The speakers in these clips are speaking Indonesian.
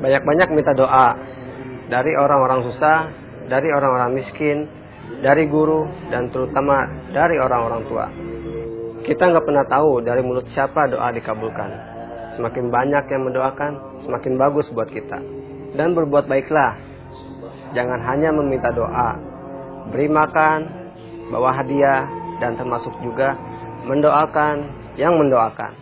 Banyak-banyak minta doa dari orang-orang susah, dari orang-orang miskin, dari guru, dan terutama dari orang-orang tua. Kita nggak pernah tahu dari mulut siapa doa dikabulkan. Semakin banyak yang mendoakan, semakin bagus buat kita. Dan berbuat baiklah. Jangan hanya meminta doa, beri makan, bawa hadiah, dan termasuk juga mendoakan yang mendoakan.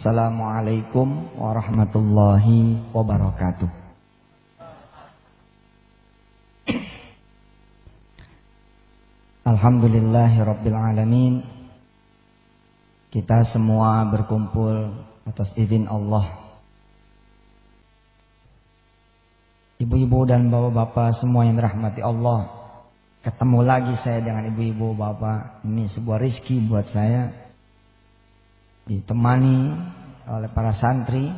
Assalamualaikum warahmatullahi wabarakatuh. Alhamdulillahirabbil alamin. Kita semua berkumpul atas izin Allah. Ibu-ibu dan bapak-bapak semua yang dirahmati Allah. Ketemu lagi saya dengan ibu-ibu bapak. Ini sebuah rezeki buat saya. Ditemani oleh para santri.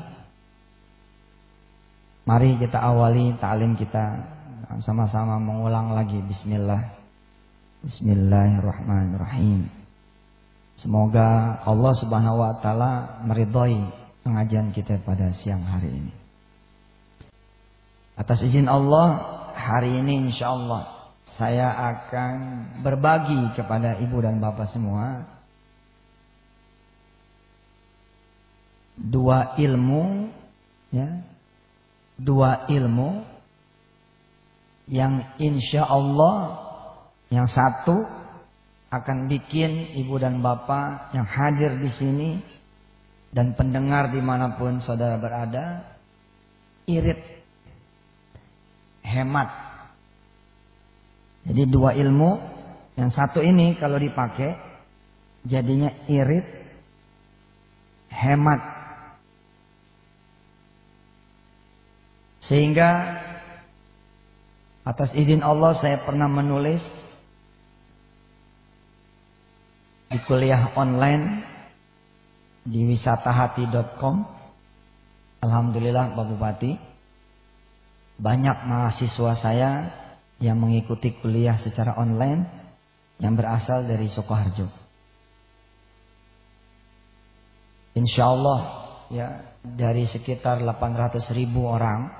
Mari kita awali ta'lim kita sama-sama mengulang lagi. Bismillahirrahmanirrahim. Semoga Allah Subhanahu wa taala meridhai pengajian kita pada siang hari ini. Atas izin Allah, hari ini insyaallah saya akan berbagi kepada ibu dan bapak semua dua ilmu yang insya Allah yang satu akan bikin ibu dan bapak yang hadir di sini dan pendengar dimanapun saudara berada irit, hemat. Jadi dua ilmu yang satu ini kalau dipakai jadinya irit, hemat. Sehingga atas izin Allah saya pernah menulis di kuliah online di wisatahati.com. Alhamdulillah Pak Bupati, banyak mahasiswa saya yang mengikuti kuliah secara online yang berasal dari Sukoharjo. Insya Allah ya, dari sekitar 800.000 orang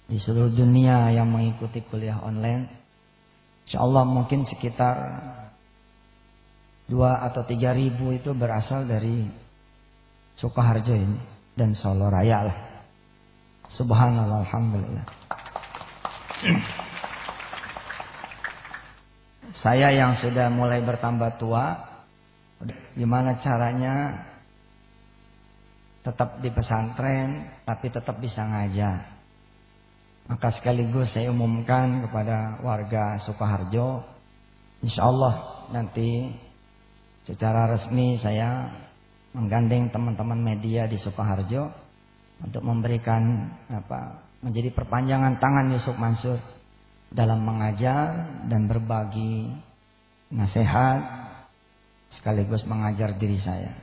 di seluruh dunia yang mengikuti kuliah online, insya Allah mungkin sekitar 2 atau 3.000 itu berasal dari Sukoharjo ini dan Solo Raya lah. Subhanallah, alhamdulillah. Saya yang sudah mulai bertambah tua, gimana caranya tetap di pesantren tapi tetap bisa ngajar. Maka sekaligus saya umumkan kepada warga Sukoharjo, insya Allah nanti secara resmi saya menggandeng teman-teman media di Sukoharjo untuk memberikan menjadi perpanjangan tangan Yusuf Mansur dalam mengajar dan berbagi nasihat sekaligus mengajar diri saya.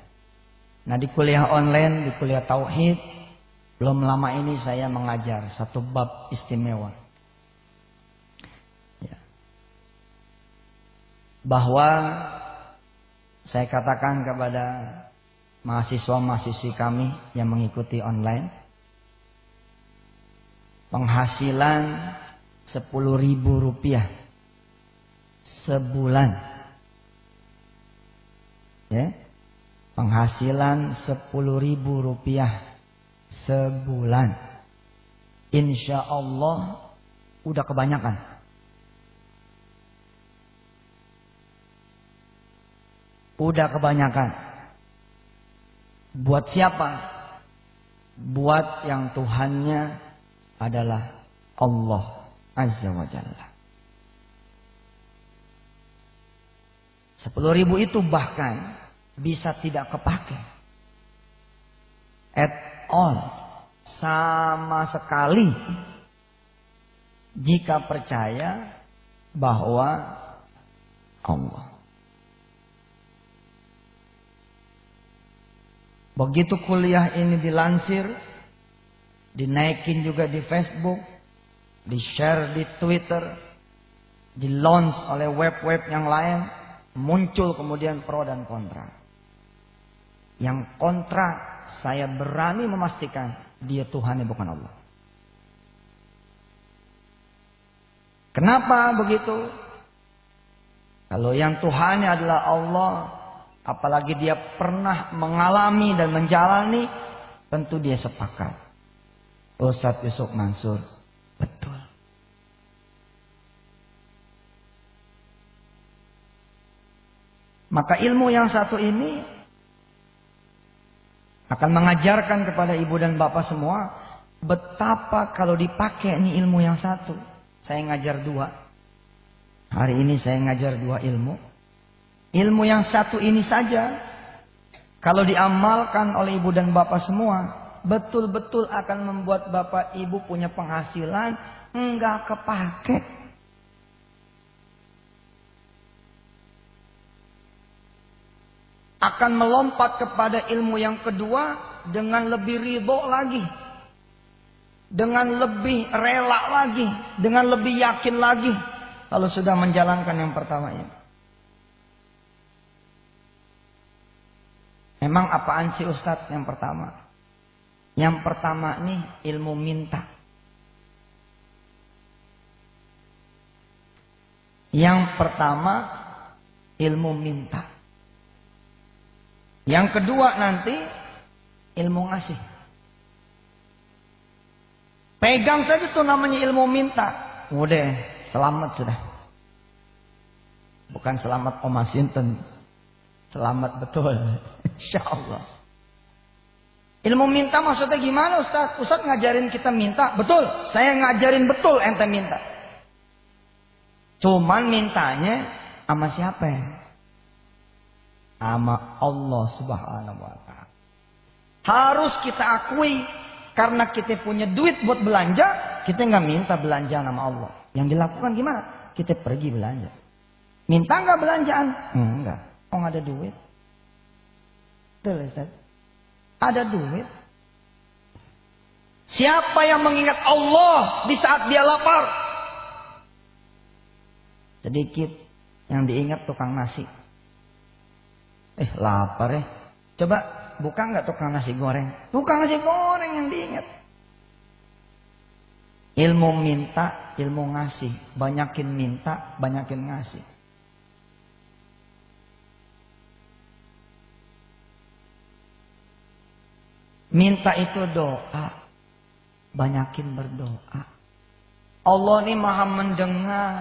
Nah, di kuliah online, di kuliah tauhid, belum lama ini saya mengajar satu bab istimewa. Ya. Bahwa saya katakan kepada mahasiswa-mahasiswi kami yang mengikuti online, penghasilan Rp10.000 sebulan. Ya. Penghasilan Rp10.000 sebulan. Insya Allah udah kebanyakan. Udah kebanyakan. Buat siapa? Buat yang Tuhannya adalah Allah Azza wa Jalla. 10.000 itu bahkan bisa tidak kepake. At all. Sama sekali. Jika percaya bahwa Allah. Begitu kuliah ini dilansir, dinaikin juga di Facebook, di-share di Twitter, di-launch oleh web-web yang lain, muncul kemudian pro dan kontra. Yang kontra, saya berani memastikan dia Tuhannya bukan Allah. Kenapa begitu? Kalau yang Tuhannya adalah Allah, apalagi dia pernah mengalami dan menjalani, tentu dia sepakat. Ustadz Yusuf Mansur, betul. Maka ilmu yang satu ini akan mengajarkan kepada ibu dan bapak semua betapa kalau dipakai nih ilmu yang satu. Saya ngajar 2. Hari ini saya ngajar 2 ilmu. Ilmu yang satu ini saja kalau diamalkan oleh ibu dan bapak semua, betul-betul akan membuat bapak ibu punya penghasilan enggak kepake. Akan melompat kepada ilmu yang kedua dengan lebih ridho lagi. Dengan lebih rela lagi. Dengan lebih yakin lagi. Kalau sudah menjalankan yang pertama ini. Memang apaan sih Ustadz yang pertama? Yang pertama nih ilmu minta. Yang pertama ilmu minta. Yang kedua nanti ilmu ngasih. Pegang saja tuh namanya ilmu minta. Udah selamat sudah. Bukan selamat Om Masinton. Selamat betul. Insya Allah. Ilmu minta maksudnya gimana Ustaz? Ustaz ngajarin kita minta. Betul. Saya ngajarin betul ente minta. Cuman mintanya sama siapa ya? Sama Allah Subhanahu wa ta'ala. Harus kita akui. Karena kita punya duit buat belanja. Kita nggak minta belanja sama Allah. Yang dilakukan gimana? Kita pergi belanja. Minta nggak belanjaan? Enggak. Oh nggak ada duit. Betul Ustaz. Ada duit. Siapa yang mengingat Allah di saat dia lapar? Sedikit yang diingat tukang nasi. Lapar ya. Coba buka nggak tukang nasi goreng? Tukang nasi goreng yang diingat. Ilmu minta, ilmu ngasih. Banyakin minta, banyakin ngasih. Minta itu doa. Banyakin berdoa. Allah ini maha mendengar.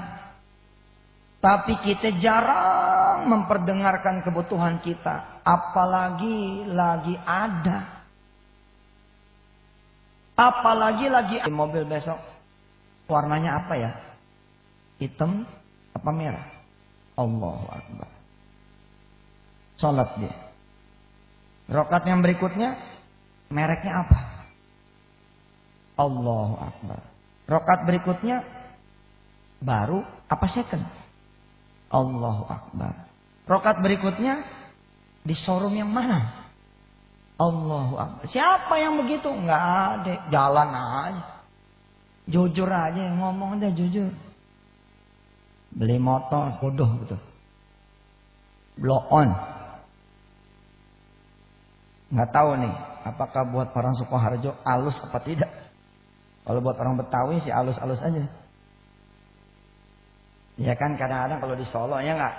Tapi kita jarang memperdengarkan kebutuhan kita. Apalagi lagi ada. Apalagi lagi di mobil besok. Warnanya apa ya? Hitam apa merah? Allahu Akbar. Salat dia. Rakaat yang berikutnya mereknya apa? Allahu Akbar. Rakaat berikutnya baru apa second? Allahu Akbar. Rakaat berikutnya di showroom yang mana? Allahu Akbar. Siapa yang begitu? Enggak ada. Jalan aja. Jujur aja. Ngomong aja jujur. Beli motor. Bodoh gitu. Blow on. Nggak tahu nih. Apakah buat orang Sukoharjo halus apa tidak. Kalau buat orang Betawi sih halus-halus aja. Ya kan kadang-kadang kalau di Solo ya nggak.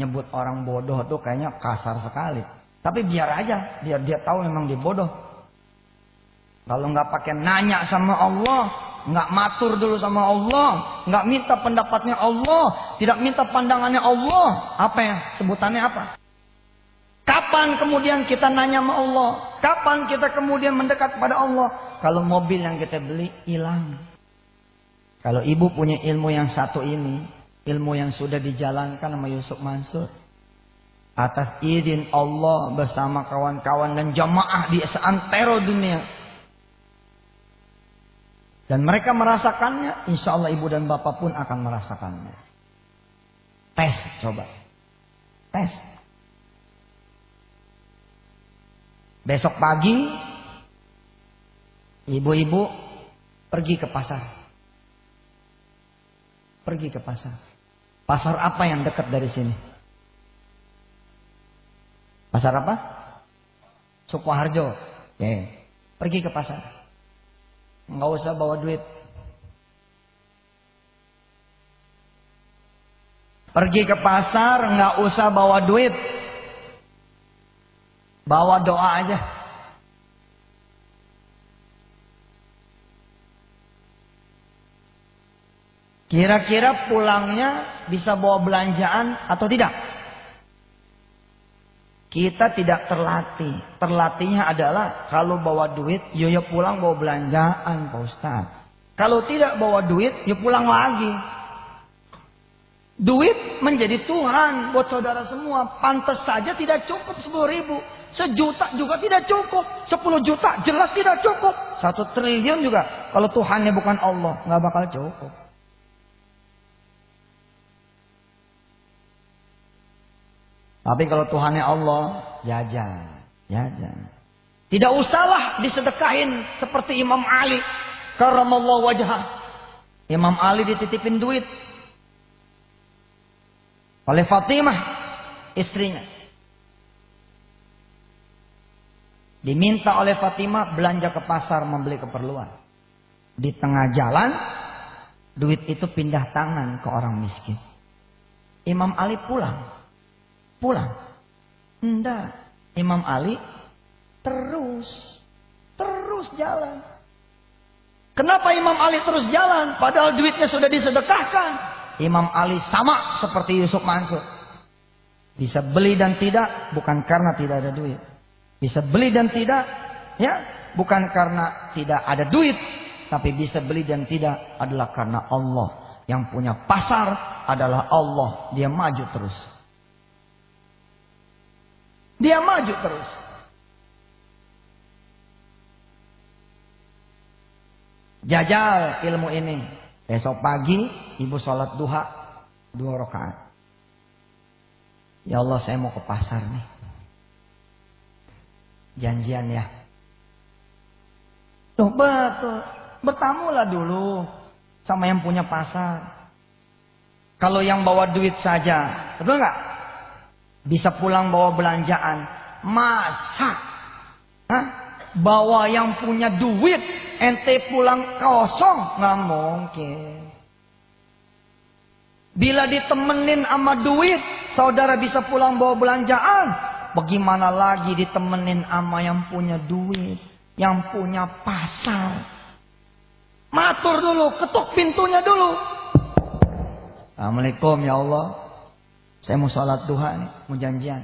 Nyebut orang bodoh tuh kayaknya kasar sekali. Tapi biar aja, biar dia tahu memang dia bodoh. Kalau nggak pakai nanya sama Allah, nggak matur dulu sama Allah, nggak minta pendapatnya Allah, tidak minta pandangannya Allah, apa ya sebutannya apa? Kapan kemudian kita nanya sama Allah? Kapan kita kemudian mendekat kepada Allah? Kalau mobil yang kita beli hilang. Kalau ibu punya ilmu yang satu ini, ilmu yang sudah dijalankan sama Yusuf Mansur. Atas izin Allah bersama kawan-kawan dan jamaah di seantero dunia. Dan mereka merasakannya, insya Allah ibu dan bapak pun akan merasakannya. Tes, coba. Tes. Besok pagi, ibu-ibu pergi ke pasar. Pergi ke pasar. Pasar apa yang dekat dari sini? Pasar apa? Sukoharjo. Oke. Pergi ke pasar. Nggak usah bawa duit. Pergi ke pasar, nggak usah bawa duit. Bawa doa aja. Kira-kira pulangnya bisa bawa belanjaan atau tidak? Kita tidak terlatih. Terlatihnya adalah kalau bawa duit, ya pulang bawa belanjaan, Pak Ustaz. Kalau tidak bawa duit, ya pulang lagi. Duit menjadi Tuhan buat saudara semua. Pantas saja tidak cukup 10.000. 1 juta juga tidak cukup. 10 juta jelas tidak cukup. 1 triliun juga. Kalau Tuhannya bukan Allah, nggak bakal cukup. Tapi kalau Tuhannya Allah, jajan. Tidak usahlah disedekahin seperti Imam Ali. Karamallahu wajhah. Imam Ali dititipin duit oleh Fatimah, istrinya. Diminta oleh Fatimah belanja ke pasar membeli keperluan. Di tengah jalan, duit itu pindah tangan ke orang miskin. Imam Ali pulang. Enggak. Imam Ali terus jalan. Kenapa Imam Ali terus jalan? Padahal duitnya sudah disedekahkan. Imam Ali sama seperti Yusuf Mansur. Bisa beli dan tidak bukan karena tidak ada duit. Bisa beli dan tidak, ya, bukan karena tidak ada duit, tapi bisa beli dan tidak adalah karena Allah. Yang punya pasar adalah Allah. Dia maju terus. Dia maju terus. Jajal ilmu ini. Besok pagi ibu sholat duha 2 rakaat. Ya Allah, saya mau ke pasar nih. Janjian ya. Tuh betul. Bertamulah dulu sama yang punya pasar. Kalau yang bawa duit saja, betul nggak? Bisa pulang bawa belanjaan. Masa? Bawa yang punya duit, ente pulang kosong? Nggak mungkin. Bila ditemenin sama duit, saudara bisa pulang bawa belanjaan. Bagaimana lagi ditemenin sama yang punya duit, yang punya pasar? Matur dulu, ketuk pintunya dulu. Assalamualaikum ya Allah. Saya mau sholat duha nih, mau janjian.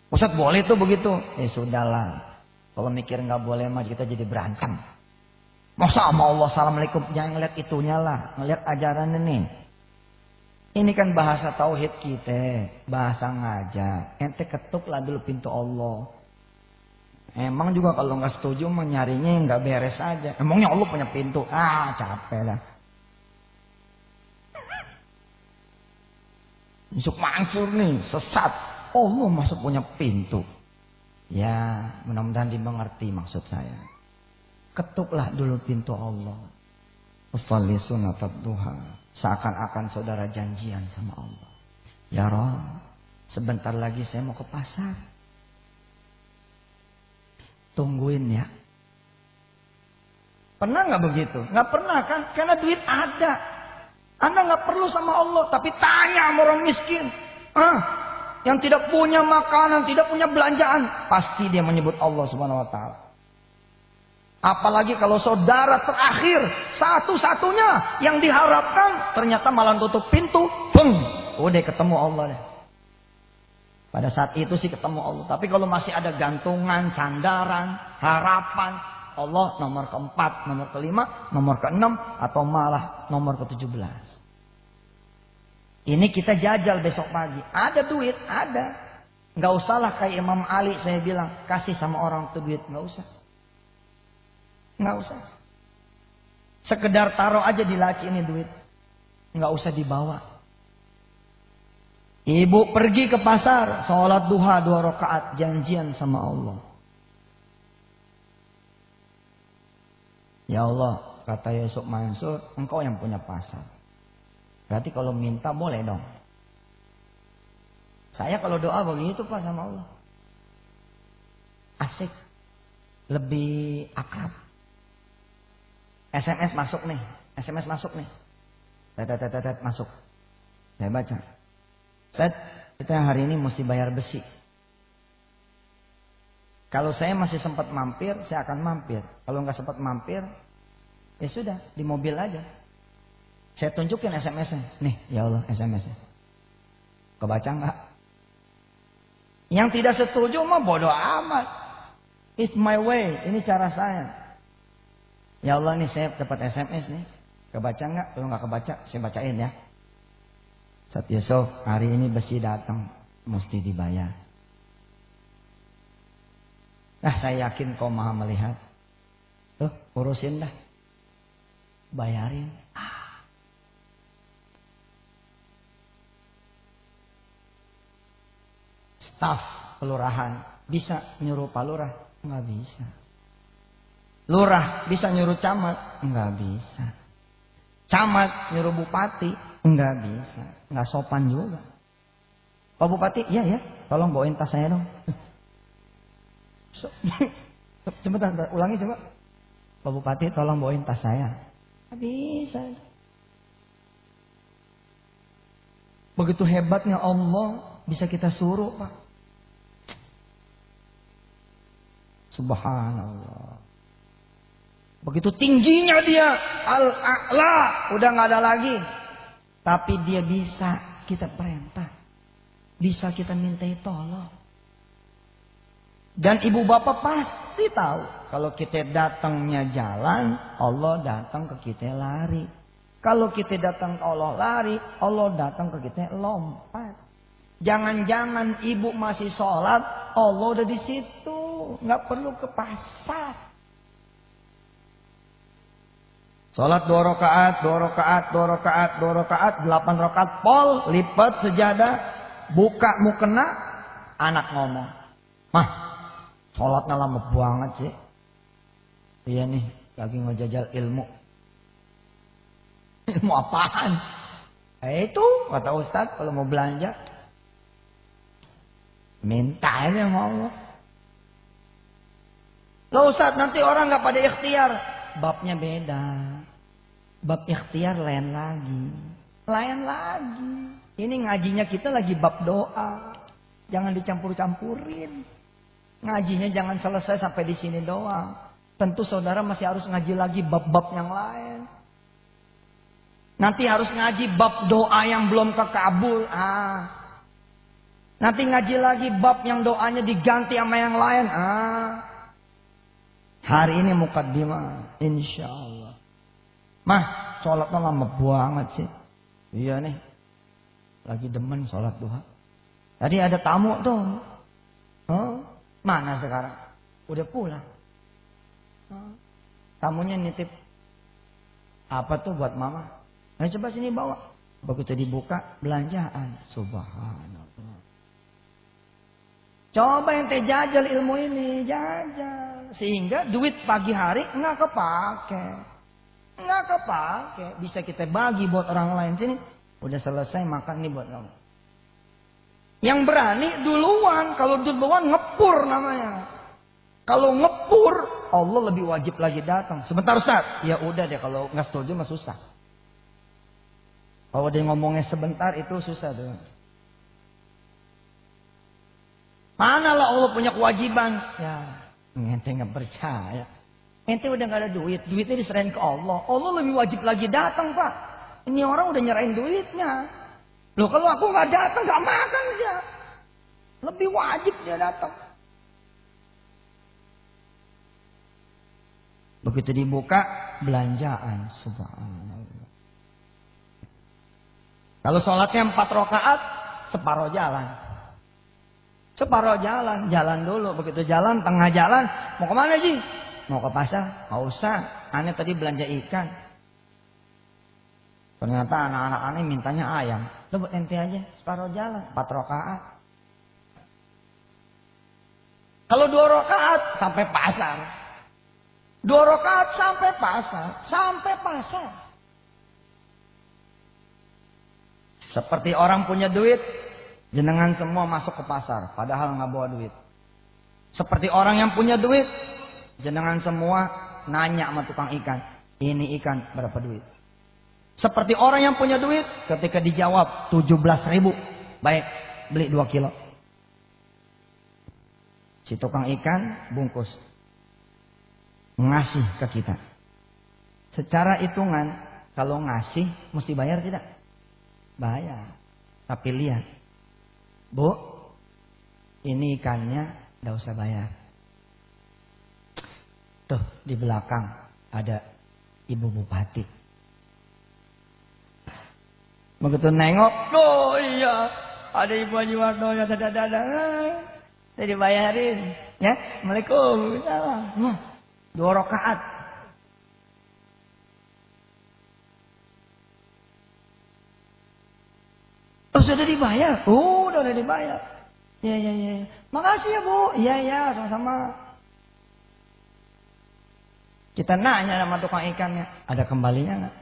Ustaz boleh tuh begitu? Sudahlah. Kalau mikir nggak boleh mah kita jadi berantem. Masa sama Allah assalamualaikum, jangan ngeliat itunya lah, ngeliat ajaran ini. Ini kan bahasa tauhid kita, bahasa ngajak. Ente ketuklah dulu pintu Allah. Emang juga kalau nggak setuju mah nyarinya nggak beres aja. Emangnya Allah punya pintu? Capek dah. Yusuf Mansur nih sesat. Allah masuk punya pintu. Ya, mudah-mudahan dimengerti maksud saya. Ketuklah dulu pintu Allah. Usolli sunatat duha. Seakan-akan saudara janjian sama Allah. Ya Rabb, sebentar lagi saya mau ke pasar. Tungguin ya. Pernah nggak begitu? Nggak pernah kan? Karena duit ada. Anda nggak perlu sama Allah, tapi tanya sama orang miskin. Yang tidak punya makanan, tidak punya belanjaan, pasti dia menyebut Allah Subhanahu Wa Taala. Apalagi kalau saudara terakhir, satu-satunya yang diharapkan, ternyata malah tutup pintu, udah ketemu Allah deh. Pada saat itu sih ketemu Allah. Tapi kalau masih ada gantungan, sandaran, harapan, Allah nomor keempat, nomor kelima, nomor keenam, atau malah nomor ke-17. Ini kita jajal besok pagi. Ada duit, ada. Nggak usahlah kayak Imam Ali saya bilang, kasih sama orang itu duit, nggak usah. Nggak usah. Sekedar taruh aja di laci ini duit. Nggak usah dibawa. Ibu pergi ke pasar, sholat duha 2 rakaat, janjian sama Allah. Ya Allah, kata Yusuf Mansur, engkau yang punya pasar. Berarti kalau minta boleh dong. Saya kalau doa begitu Pak sama Allah. Asik. Lebih akrab. SMS masuk nih. SMS masuk nih. Tet masuk. Saya baca. Kita hari ini mesti bayar besi. Kalau saya masih sempat mampir, saya akan mampir. Kalau nggak sempat mampir, ya sudah, di mobil aja. Saya tunjukin SMS-nya. Nih, ya Allah SMS-nya. Kebaca nggak? Yang tidak setuju mah bodoh amat. It's my way. Ini cara saya. Ya Allah nih saya dapat SMS nih. Kebaca nggak? Kalau nggak kebaca, saya bacain ya. Ustaz Yusuf, hari ini besi datang, mesti dibayar. Nah, saya yakin kau maha melihat. Tuh, urusin dah. Bayarin. Staf kelurahan bisa nyuruh Pak Lurah? Enggak bisa. Lurah bisa nyuruh camat? Enggak bisa. Camat nyuruh bupati? Enggak bisa. Enggak sopan juga. Pak Bupati, iya ya, tolong bawain tas saya dong. Sebentar, ulangi coba. Pak Bupati, tolong bawain tas saya. Enggak bisa. Begitu hebatnya Allah, bisa kita suruh Pak. Subhanallah. Begitu tingginya dia, Al-A'la, udah nggak ada lagi. Tapi dia bisa kita perintah, bisa kita mintai tolong. Dan ibu bapak pasti tahu kalau kita datangnya jalan, Allah datang ke kita lari. Kalau kita datang ke Allah lari, Allah datang ke kita lompat. Jangan-jangan ibu masih sholat, Allah udah di situ, nggak perlu ke pasar. Sholat 2 rakaat, 2 rakaat, 2 rakaat, 2 rakaat, 8 rakaat pol, lipat sejadah, buka mukena, anak ngomong. Mah, sholatnya lama banget sih. Iya nih, lagi ngejajal ilmu. Ilmu apaan? Itu kata Ustadz kalau mau belanja, minta aja sama Allah. Loh Ustadz, nanti orang nggak pada ikhtiar. Babnya beda. Bab ikhtiar lain lagi. Lain lagi. Ini ngajinya kita lagi bab doa. Jangan dicampur-campurin. Ngajinya jangan selesai sampai di sini doang. Tentu saudara masih harus ngaji lagi bab-bab yang lain. Nanti harus ngaji bab doa yang belum terkabul. Nanti ngaji lagi bab yang doanya diganti sama yang lain. Hari ini mukaddimah, insya Allah. Mah, sholatnya lama banget sih. Iya nih, lagi demen sholat duha. Tadi ada tamu tuh. Mana sekarang? Udah pulang. Tamunya nitip apa tuh buat mama? Nah, coba sini bawa. Begitu dibuka, belanjaan. Subhanallah. Coba ente jajal ilmu ini, jajal. Sehingga duit pagi hari nggak kepake. Nggak kepake. Bisa kita bagi buat orang lain. Sini, udah selesai makan nih buat kamu. Yang berani duluan. Kalau duluan ngepur namanya. Kalau ngepur, Allah lebih wajib lagi datang. Sebentar Ustaz. Ya udah deh, kalau nggak setuju mah susah. Kalau dia ngomongnya sebentar itu susah tuh. Manalah Allah punya kewajiban. Ya, ente nggak percaya. Ente udah nggak ada duit. Duitnya diserahin ke Allah. Allah lebih wajib lagi datang Pak. Ini orang udah nyerahin duitnya. Loh kalau aku nggak datang nggak makan dia. Lebih wajib dia datang. Begitu dibuka belanjaan. Subhanallah. Kalau sholatnya 4 rakaat separuh jalan. Separuh jalan, jalan dulu. Begitu jalan, tengah jalan. Mau kemana sih? Mau ke pasar? Nggak usah. Aneh tadi belanja ikan. Ternyata anak-anak aneh mintanya ayam. Lo buat ente aja, separuh jalan, 4 rakaat. Kalau 2 rakaat sampai pasar. 2 rakaat sampai pasar. Sampai pasar. Seperti orang punya duit, jenengan semua masuk ke pasar. Padahal nggak bawa duit. Seperti orang yang punya duit, jenengan semua nanya sama tukang ikan. Ini ikan berapa duit? Seperti orang yang punya duit, ketika dijawab 17.000, baik, beli 2 kilo. Si tukang ikan bungkus, ngasih ke kita. Secara hitungan, kalau ngasih mesti bayar tidak? Bayar. Tapi lihat, Bu, ini ikannya tidak usah bayar. Tuh di belakang ada Ibu Bupati. Begitu nengok, oh iya, ada Ibu Haji Wardoyo, dada-dada, saya dibayarin, ya, Assalamualaikum, salam, 2 rakaat. Oh sudah dibayar, udah dibayar, ya, makasih ya Bu, iya, sama-sama. Kita nanya sama tukang ikannya, ada kembalinya nggak?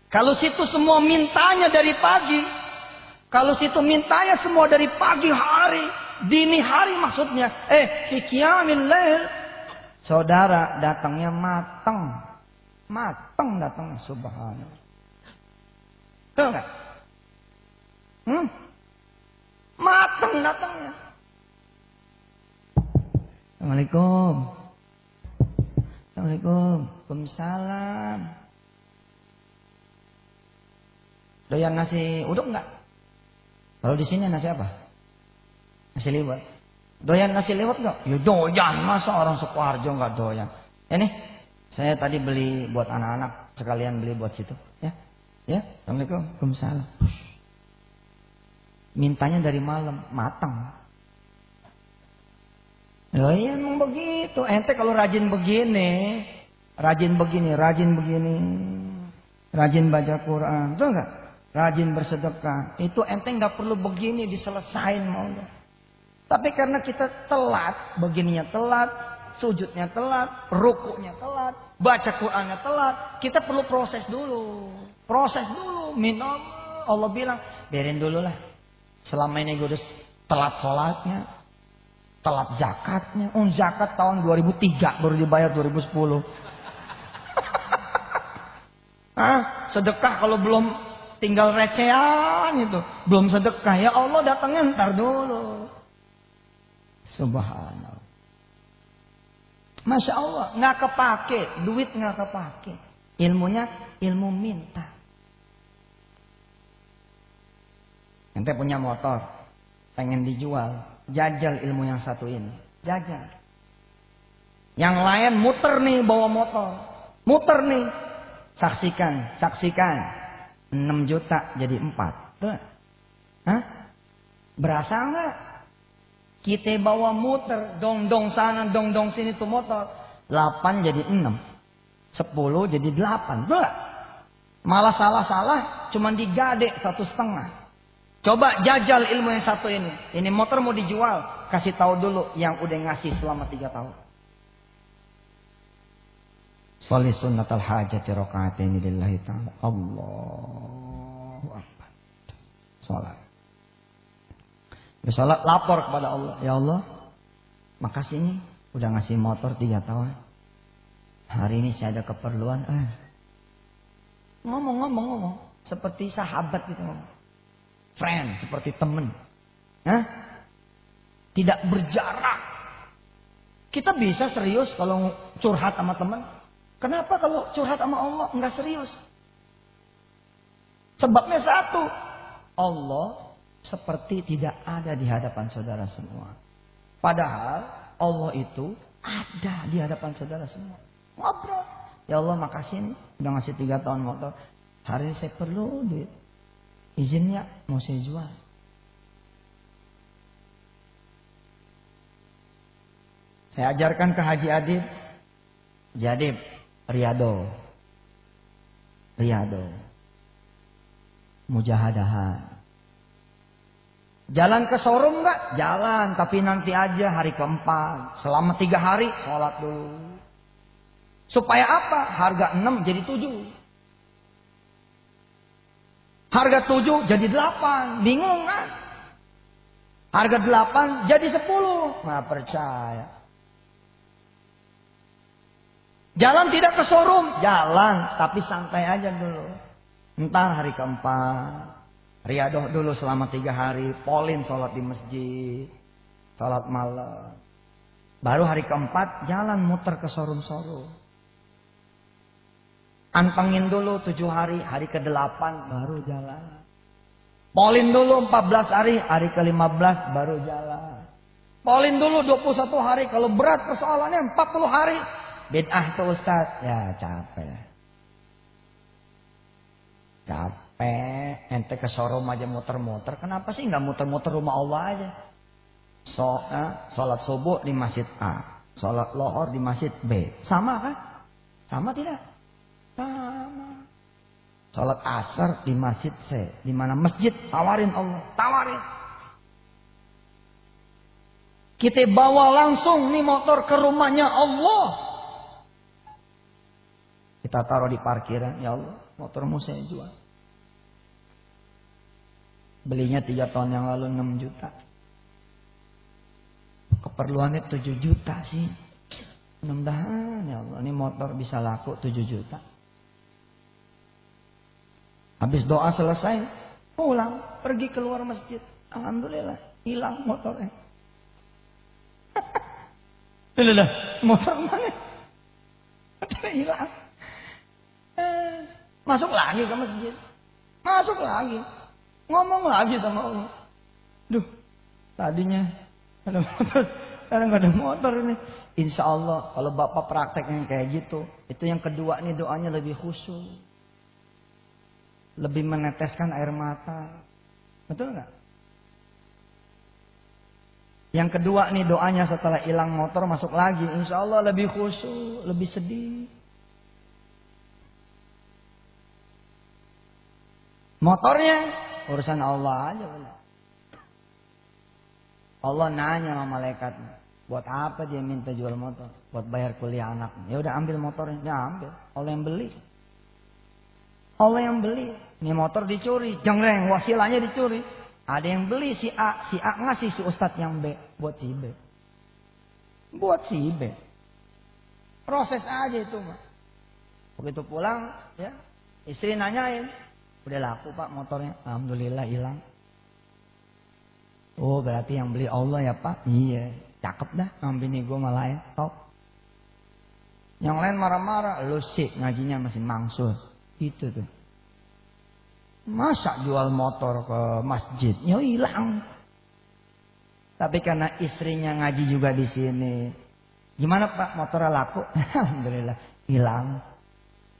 Kalau situ semua mintanya dari pagi. Kalau situ mintanya semua dari pagi hari. Dini hari maksudnya. Fi qiyamil lail. Saudara datangnya matang. Matang datangnya, subhanallah. Tahu nggak? Matang datangnya. Assalamualaikum. Assalamualaikum. Waalaikumsalam. Doyan nasi uduk enggak? Kalau di sini nasi apa? Nasi liwet. Doyan nasi liwet enggak? Ya doyan, masa orang Sukoharjo enggak doyan. Ini saya tadi beli buat anak-anak, sekalian beli buat situ, ya. Ya, Assalamualaikum. Waalaikumsalam. Mintanya dari malam, matang. Oh iya emang begitu. Ente kalau rajin begini, rajin baca Quran, betul enggak? Rajin bersedekah, itu ente nggak perlu begini diselesain maunya. Tapi karena kita telat, begininya telat, sujudnya telat, rukuknya telat, baca Qurannya telat, kita perlu proses dulu, minum. Allah bilang, biarin dulu lah. Selama ini gue udah telat sholatnya, telat zakatnya. Zakat tahun 2003 baru dibayar 2010. Sedekah kalau belum tinggal recehan itu, belum sedekah, ya Allah datangnya ntar dulu. Subhanallah. Masya Allah, nggak kepake, duit nggak kepake, ilmunya ilmu minta. Ente punya motor, pengen dijual, jajal ilmu yang satu ini, jajal. Yang lain muter nih bawa motor, muter nih, saksikan. 6 juta jadi 4. Tuh. Hah? Berasa enggak? Kita bawa muter, dong sana, dong sini tuh motor. 8 jadi 6. 10 jadi 8. Tuh. Malah salah, cuman digade 1,5. Coba jajal ilmu yang satu ini. Ini motor mau dijual, kasih tahu dulu yang udah ngasih selama 3 tahun. Sholli sunnatal hajati raka'ataini lillahi ta'ala. Allahu akbar. Salat. Salat lapor kepada Allah. Ya Allah, makasih nih udah ngasih motor 3 tahun. Hari ini saya ada keperluan. Ngomong. Seperti sahabat gitu. Friend, seperti teman. Tidak berjarak. Kita bisa serius kalau curhat sama teman. Kenapa kalau curhat sama Allah enggak serius? Sebabnya satu. Allah seperti tidak ada di hadapan saudara semua. Padahal Allah itu ada di hadapan saudara semua. Ngobrol. Ya Allah makasih nih. Udah ngasih 3 tahun motor. Hari ini saya perlu duit. Izinnya mau saya jual. Saya ajarkan ke Haji Adib. Jadib, Riyadho. Mujahadahan. Jalan ke showroom enggak? Jalan, tapi nanti aja hari keempat. Selama 3 hari sholat dulu. Supaya apa? Harga 6 jadi 7. Harga 7 jadi 8. Bingung kan? Harga 8 jadi 10. Nggak percaya. Jalan tidak ke showroom? Jalan, tapi santai aja dulu. Entar hari keempat. Riyadhah dulu selama 3 hari. Polin sholat di masjid. Sholat malam. Baru hari keempat jalan muter ke showroom-showroom. Antengin dulu 7 hari. Hari ke-8 baru jalan. Polin dulu 14 hari. Hari ke-15 baru jalan. Polin dulu 21 hari. Kalau berat persoalannya 40 hari. Bid'ah tuh Ustaz. Ya capek. Ente ke showroom aja muter-muter. Kenapa sih nggak muter-muter rumah Allah aja? Sholat subuh di masjid A. Sholat lohor di masjid B. Sama kan? Sama tidak? Sama. Sholat asar di masjid C. Di mana masjid? Tawarin Allah. Tawarin. Kita bawa langsung nih motor ke rumahnya Allah. Kita taruh di parkiran. Ya Allah, motormu saya jual. Belinya 3 tahun yang lalu 6 juta. Keperluannya 7 juta sih. Mudah-mudahan ya Allah, ini motor bisa laku 7 juta. Habis doa selesai, pulang, pergi keluar masjid. Alhamdulillah, hilang motornya. Loh, motor mana? Hilang. Masuk lagi ke masjid. Masuk lagi. Ngomong lagi sama Allah. Duh, tadinya ada motor, sekarang gak ada motor ini. Insya Allah kalau Bapak prakteknya kayak gitu, itu yang kedua nih doanya lebih khusyuk. Lebih meneteskan air mata. Betul gak? Yang kedua nih doanya setelah hilang motor masuk lagi. Insya Allah lebih khusyuk, lebih sedih. Motornya urusan Allah aja. Allah nanya sama malaikat, buat apa dia minta jual motor? Buat bayar kuliah anaknya. Ya udah ambil motornya, ya ambil. Allah yang beli. Allah yang beli. Ini motor dicuri, jengreng, wasilanya dicuri. Ada yang beli si A ngasih si Ustadz yang B buat si B. Buat si B. Proses aja itu mah. Begitu pulang, ya istri nanyain, udah laku Pak motornya? Alhamdulillah hilang. Oh berarti yang beli Allah ya Pak? Iya. Cakep dah. Bini gue malah ya. Top. Yang lain marah-marah. Lu sih ngajinya masih mangsul. Itu tuh. Masa jual motor ke masjid? Ya hilang. Tapi karena istrinya ngaji juga di sini. Gimana Pak motornya laku? Alhamdulillah hilang.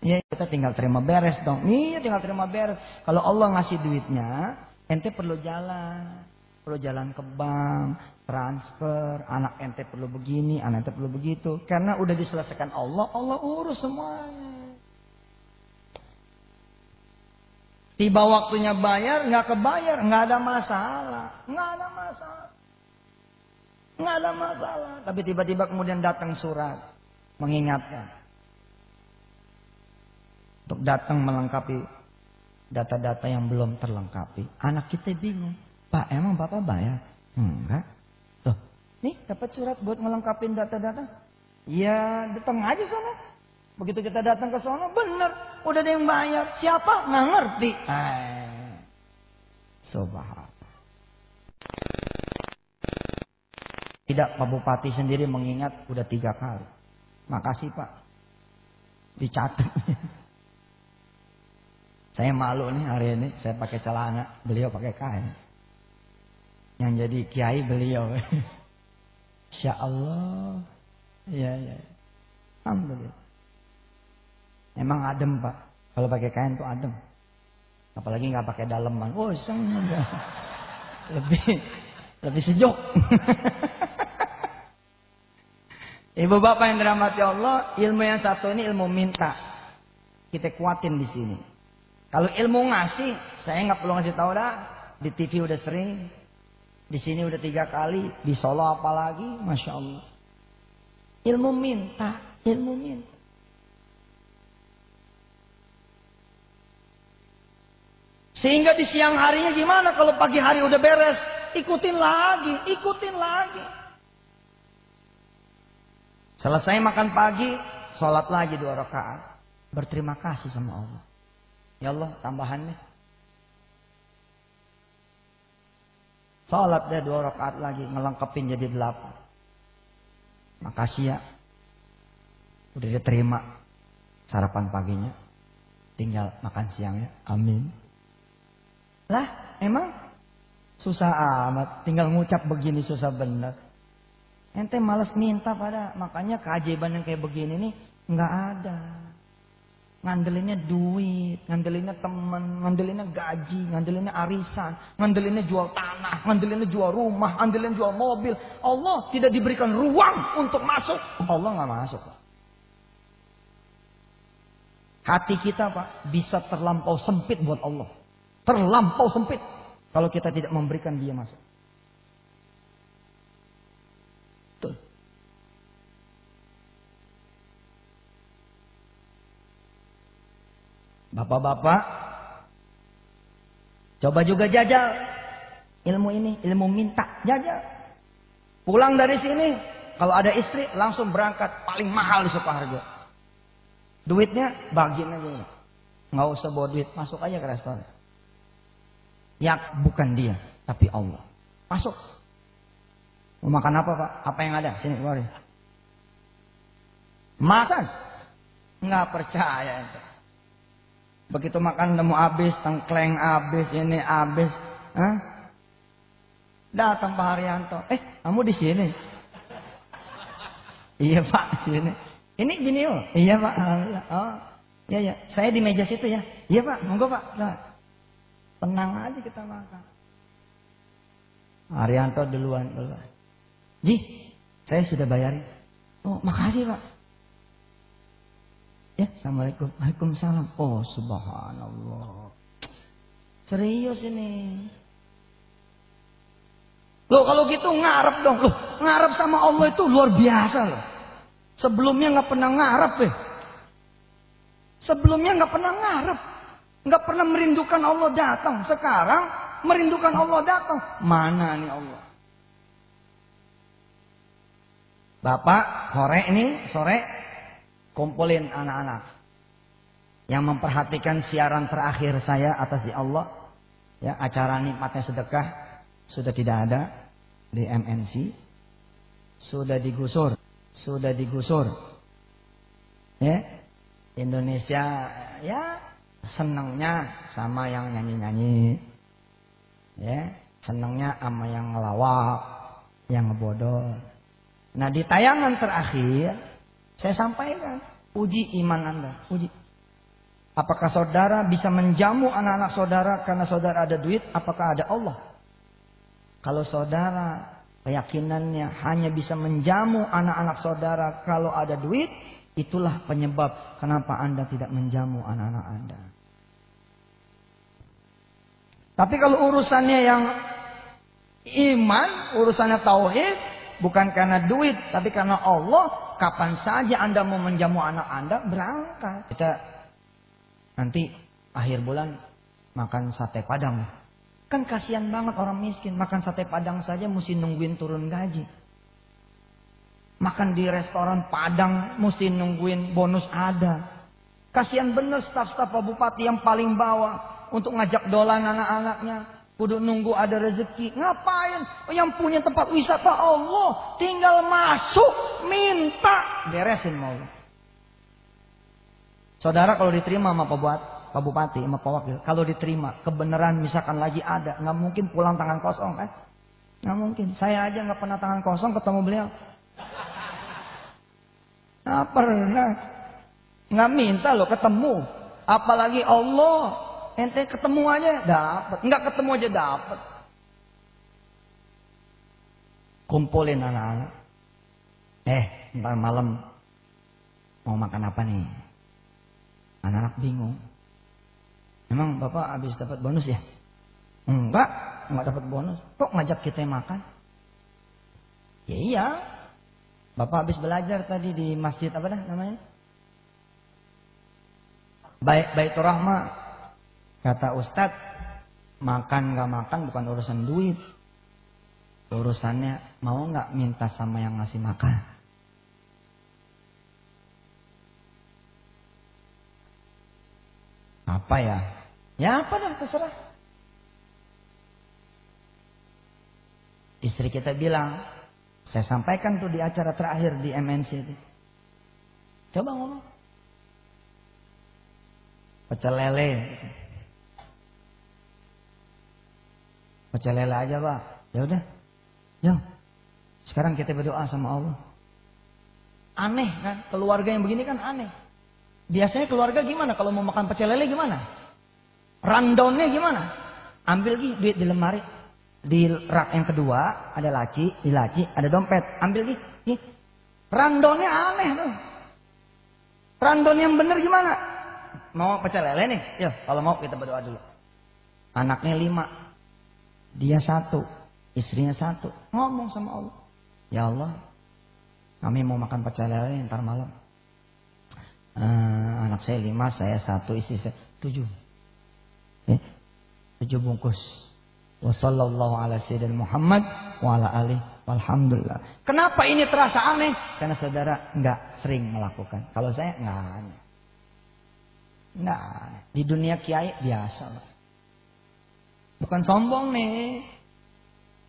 Ya kita tinggal terima beres dong. Iya tinggal terima beres. Kalau Allah ngasih duitnya, ente perlu jalan. Perlu jalan ke bank, transfer, anak ente perlu begini, anak ente perlu begitu. Karena udah diselesaikan Allah, Allah urus semuanya. Tiba waktunya bayar, nggak kebayar, nggak ada masalah. Nggak ada masalah. Nggak ada masalah. Tapi tiba-tiba kemudian datang surat mengingatkan. Untuk datang melengkapi data-data yang belum terlengkapi. Anak kita bingung. Pak, emang Bapak bayar? Enggak. Tuh, nih dapat surat buat ngelengkapin data-data. Ya, datang aja sana. Begitu kita datang ke sana, bener. Udah ada yang bayar. Siapa? Nggak ngerti. Subhanallah. Tidak, Pak Bupati sendiri mengingat udah 3 kali. Makasih Pak. Dicatat. Saya malu nih hari ini. Saya pakai celana. Beliau pakai kain. Yang jadi kiai beliau. Insya Allah. Ya. Alhamdulillah. Emang adem Pak. Kalau pakai kain tuh adem. Apalagi nggak pakai daleman. Oh seneng. Lebih sejuk. Ibu bapak yang dirahmati Allah, ilmu yang satu ini ilmu minta. Kita kuatin di sini. Kalau ilmu ngasih, saya nggak perlu ngasih tahu dah. Di TV udah sering, di sini udah 3 kali, di Solo apalagi, masya Allah. Ilmu minta, ilmu minta. Sehingga di siang harinya gimana kalau pagi hari udah beres? Ikutin lagi, ikutin lagi. Selesai makan pagi, sholat lagi 2 rakaat. Berterima kasih sama Allah. Ya Allah, tambahannya. Sholat deh 2 rakaat lagi, ngelengkapin jadi 8. Makasih ya. Udah diterima sarapan paginya. Tinggal makan siangnya. Amin. Lah, emang susah amat. Tinggal ngucap begini susah bener. Ente malas minta pada. Makanya keajaiban yang kayak begini nih nggak ada. Ngandelinnya duit, ngandelinnya temen, ngandelinnya gaji, ngandelinnya arisan, ngandelinnya jual tanah, ngandelinnya jual rumah, ngandelinnya jual mobil. Allah tidak diberikan ruang untuk masuk. Allah nggak masuk. Hati kita Pak bisa terlampau sempit buat Allah. Terlampau sempit kalau kita tidak memberikan dia masuk. Betul. Bapak-bapak, coba juga jajal ilmu ini, ilmu minta, jajal. Pulang dari sini, kalau ada istri langsung berangkat paling mahal di Sukoharjo. Duitnya bagiin aja, nggak usah bawa duit, masuk aja ke restoran. Ya bukan dia, tapi Allah. Masuk. Mau makan apa Pak? Apa yang ada? Sini keluarin. Makan. Nggak percaya ente. Begitu makan udah mau habis, tengkleng habis, ini habis. Hah? Datang Pak Haryanto. Kamu di sini? Iya Pak, sini. Ini gini oh. Iya Pak. Oh, iya ya. Saya di meja situ ya. Iya Pak, monggo Pak. Nah, tenang aja kita makan. Haryanto duluan. Ji, saya sudah bayarin. Oh, makasih Pak. Ya, assalamualaikum. Waalaikumsalam. Oh, subhanallah. Serius ini. Loh, kalau gitu ngarep dong. Loh, ngarep sama Allah itu luar biasa loh. Sebelumnya nggak pernah ngarep Sebelumnya nggak pernah ngarep. Nggak pernah merindukan Allah datang. Sekarang merindukan Allah datang. Mana nih Allah? Bapak, sore kumpulin anak-anak yang memperhatikan siaran terakhir saya atas di Allah. Ya, acara nikmatnya sedekah sudah tidak ada di MNC. Sudah digusur. Ya, Indonesia ya senangnya sama yang nyanyi-nyanyi. Ya, senangnya sama yang ngelawak, yang ngebodol. Nah, di tayangan terakhir saya sampaikan, uji iman Anda, uji. Apakah saudara bisa menjamu anak-anak saudara karena saudara ada duit? Apakah ada Allah? Kalau saudara keyakinannya hanya bisa menjamu anak-anak saudara kalau ada duit, itulah penyebab kenapa Anda tidak menjamu anak-anak Anda. Tapi kalau urusannya yang iman, urusannya tauhid, bukan karena duit, tapi karena Allah, kapan saja Anda mau menjamu anak Anda, berangkat. Kita nanti akhir bulan makan sate padang. Kan kasihan banget orang miskin, makan sate padang saja mesti nungguin turun gaji. Makan di restoran Padang mesti nungguin bonus ada. Kasihan bener staf-staf Pak Bupati yang paling bawah untuk ngajak dolan anak-anaknya. Kudu nunggu ada rezeki. Ngapain? Yang punya tempat wisata Allah. Tinggal masuk. Minta. Beresin mau. Saudara kalau diterima sama Pak Bupati, sama Pak Wakil. Kalau diterima. Kebenaran misalkan lagi ada. Nggak mungkin pulang tangan kosong kan? Nggak mungkin. Saya aja nggak pernah tangan kosong ketemu beliau. Nggak pernah. Nggak minta loh ketemu. Apalagi Allah. Ente ketemu aja dapat, enggak ketemu aja dapat. Kumpulin anak-anak. ntar malam mau makan apa nih? Anak-anak bingung. Emang Bapak habis dapat bonus ya? Enggak dapat bonus. Kok ngajak kita makan? Ya iya. Bapak habis belajar tadi di masjid apa dah namanya? Baitur Rahmah. Kata Ustadz, makan gak makan bukan urusan duit. Urusannya mau gak minta sama yang ngasih makan. Apa ya? Ya apa dah terserah. Istri kita bilang, saya sampaikan tuh di acara terakhir di MNC itu. Coba ngomong. Pecel lele. Pecel lele aja Pak. Ya udah. Yuk. Sekarang kita berdoa sama Allah. Aneh kan? Keluarga yang begini kan aneh. Biasanya keluarga gimana? Kalau mau makan pecel lele gimana? Rundownnya gimana? Ambil duit di lemari. Di rak yang kedua ada laci. Di laci ada dompet. Ambil rundownnya aneh tuh. Rundown yang bener gimana? Mau pecel lele nih? Yuk, kalau mau kita berdoa dulu. Anaknya 5. Dia 1. Istrinya 1. Ngomong sama Allah. Ya Allah, kami mau makan pecel lele ntar malam. Anak saya 5, saya 1, istri saya 7. 7 bungkus. Wassallallahu ala sayyidina Muhammad wa ala alihi walhamdulillah. Kenapa ini terasa aneh? Karena saudara enggak sering melakukan. Kalau saya enggak aneh. Nah, di dunia kiai biasa. Bukan sombong nih.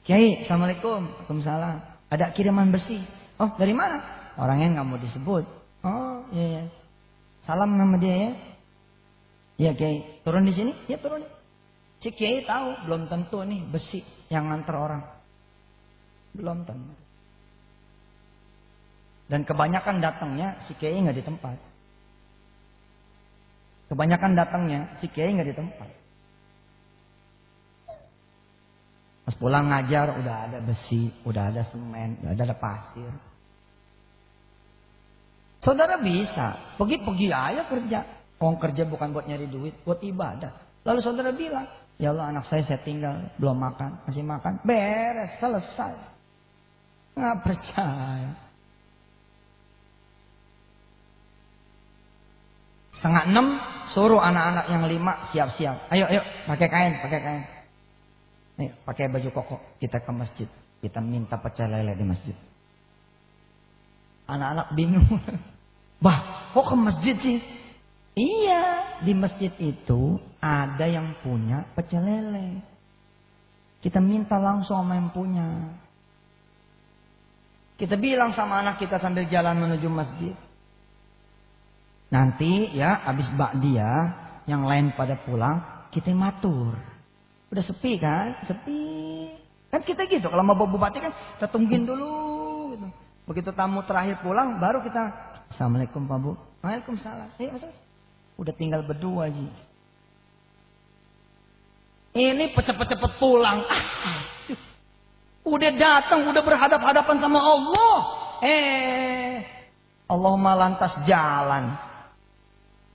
Kiai, assalamualaikum. Waalaikumsalam. Ada kiriman besi. Oh, dari mana? Orangnya nggak mau disebut. Oh, iya. Salam nama dia ya. Iya Kiai. Turun di sini? Ya turun. Si Kiai tahu, belum tentu nih besi yang nganter orang. Belum tentu. Dan kebanyakan datangnya si Kiai nggak di tempat. Kebanyakan datangnya si Kiai nggak di tempat. Pas pulang ngajar udah ada besi, udah ada semen, udah ada pasir. Saudara bisa pergi aja kerja. Orang kerja bukan buat nyari duit, buat ibadah. Lalu saudara bilang, ya Allah anak saya tinggal belum makan, masih makan, beres, selesai. Nggak percaya. 5:30 suruh anak-anak yang 5 siap-siap. Ayo, pakai kain. Nih, pakai baju koko. Kita ke masjid. Kita minta pecel lele di masjid. Anak-anak bingung. Bah, kok ke masjid sih? Iya, di masjid itu ada yang punya pecel lele. Kita minta langsung sama yang punya. Kita bilang sama anak kita sambil jalan menuju masjid. Nanti ya habis bakdia yang lain pada pulang kita matur. Udah sepi kan? Sepi. Kan kita gitu kalau mau bawa bupati kan kita tungguin dulu gitu. Begitu tamu terakhir pulang baru kita assalamualaikum Pak Bu. Waalaikumsalam. Mas. Udah tinggal berdua Ji. Ini cepet-cepet pulang. Udah datang, udah berhadap-hadapan sama Allah. Allahumma lantas jalan.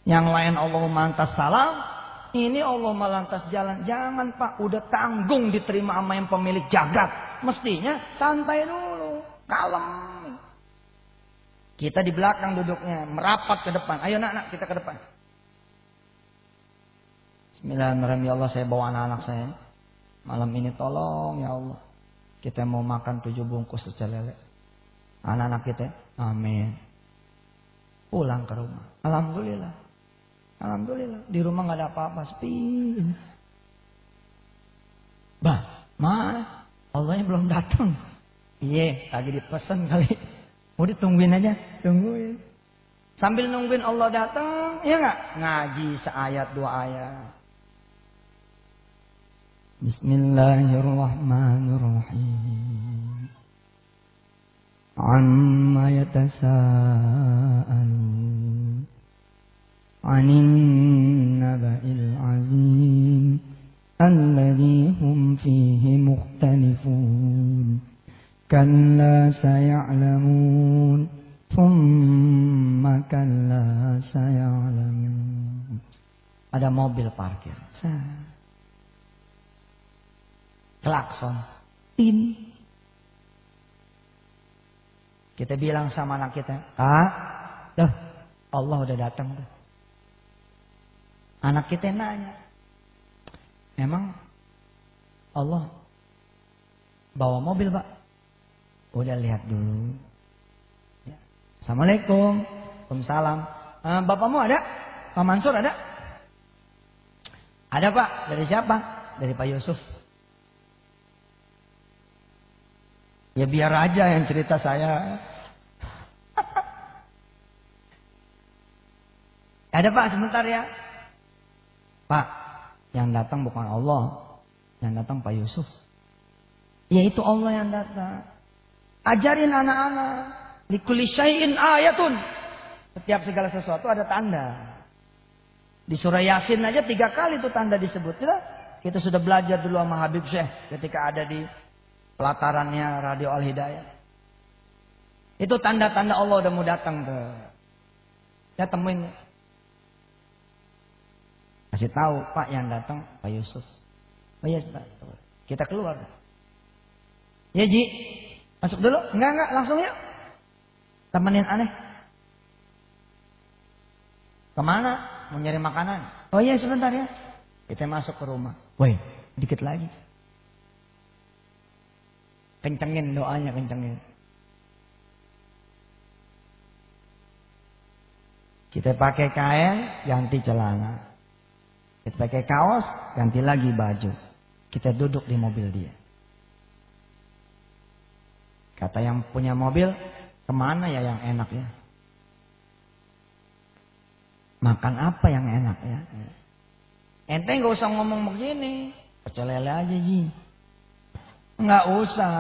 Yang lain Allahumma lantas salam. Ini Allahumma lantas jalan. Jangan Pak, udah tanggung diterima sama yang pemilik jagat. Mestinya santai dulu, kalem. Kita di belakang duduknya, merapat ke depan. Ayo nak, kita ke depan. Bismillahirrahmanirrahim. Ya Allah, saya bawa anak-anak saya. Malam ini tolong ya Allah. Kita mau makan 7 bungkus pecel lele. Anak-anak kita, amin. Pulang ke rumah. Alhamdulillah. Di rumah gak ada apa-apa, sepi. Bah, mana? Allahnya belum datang. Iya, lagi dipesan kali. Mau ditungguin aja, tungguin. Sambil nungguin Allah datang, ya nggak? Ngaji seayat 2 ayat. Bismillahirrahmanirrahim. Amma yatasa'alun. 'Anin naba'il 'azim. Alladhi hum fihi mukhtalifun. Kalla saya'lamun. Tsumma kalla saya'lamun. Ada mobil parkir. Klakson. Tin. Kita bilang sama anak kita, dah, Allah udah datang tuh. Anak kita nanya, emang Allah bawa mobil, Pak? Udah lihat dulu. Ya. Assalamualaikum. Waalaikumsalam. Bapakmu ada? Pak Mansur ada? Ada, Pak. Dari siapa? Dari Pak Yusuf. Ya biar aja yang cerita saya. Ada, Pak, sebentar ya. Pak, yang datang bukan Allah. Yang datang Pak Yusuf. Ya itu Allah yang datang. Ajarin anak-anak. Likulli syai'in ayatun. Setiap segala sesuatu ada tanda. Di surah Yasin aja 3 kali itu tanda disebut. Kita sudah belajar dulu sama Habib Syekh ketika ada di pelatarannya Radio Al-Hidayah. Itu tanda-tanda Allah udah mau datang tuh. Saya temuin. Kasih tahu, Pak, yang datang Pak Yusuf. Oh iya, Pak. Kita keluar. Ya, Ji. Masuk dulu. Enggak, langsung yuk. Temenin aneh. Kemana? Mau nyari makanan. Oh iya, sebentar ya. Kita masuk ke rumah. Woi, dikit lagi. Kencengin doanya, kencengin. Kita pakai kain, ganti celana. Kita pakai kaos, ganti lagi baju. Kita duduk di mobil dia. Kata yang punya mobil, kemana ya yang enak ya? Makan apa yang enak ya? Ente gak usah ngomong begini. Pecel lele aja, Ji. Nggak usah.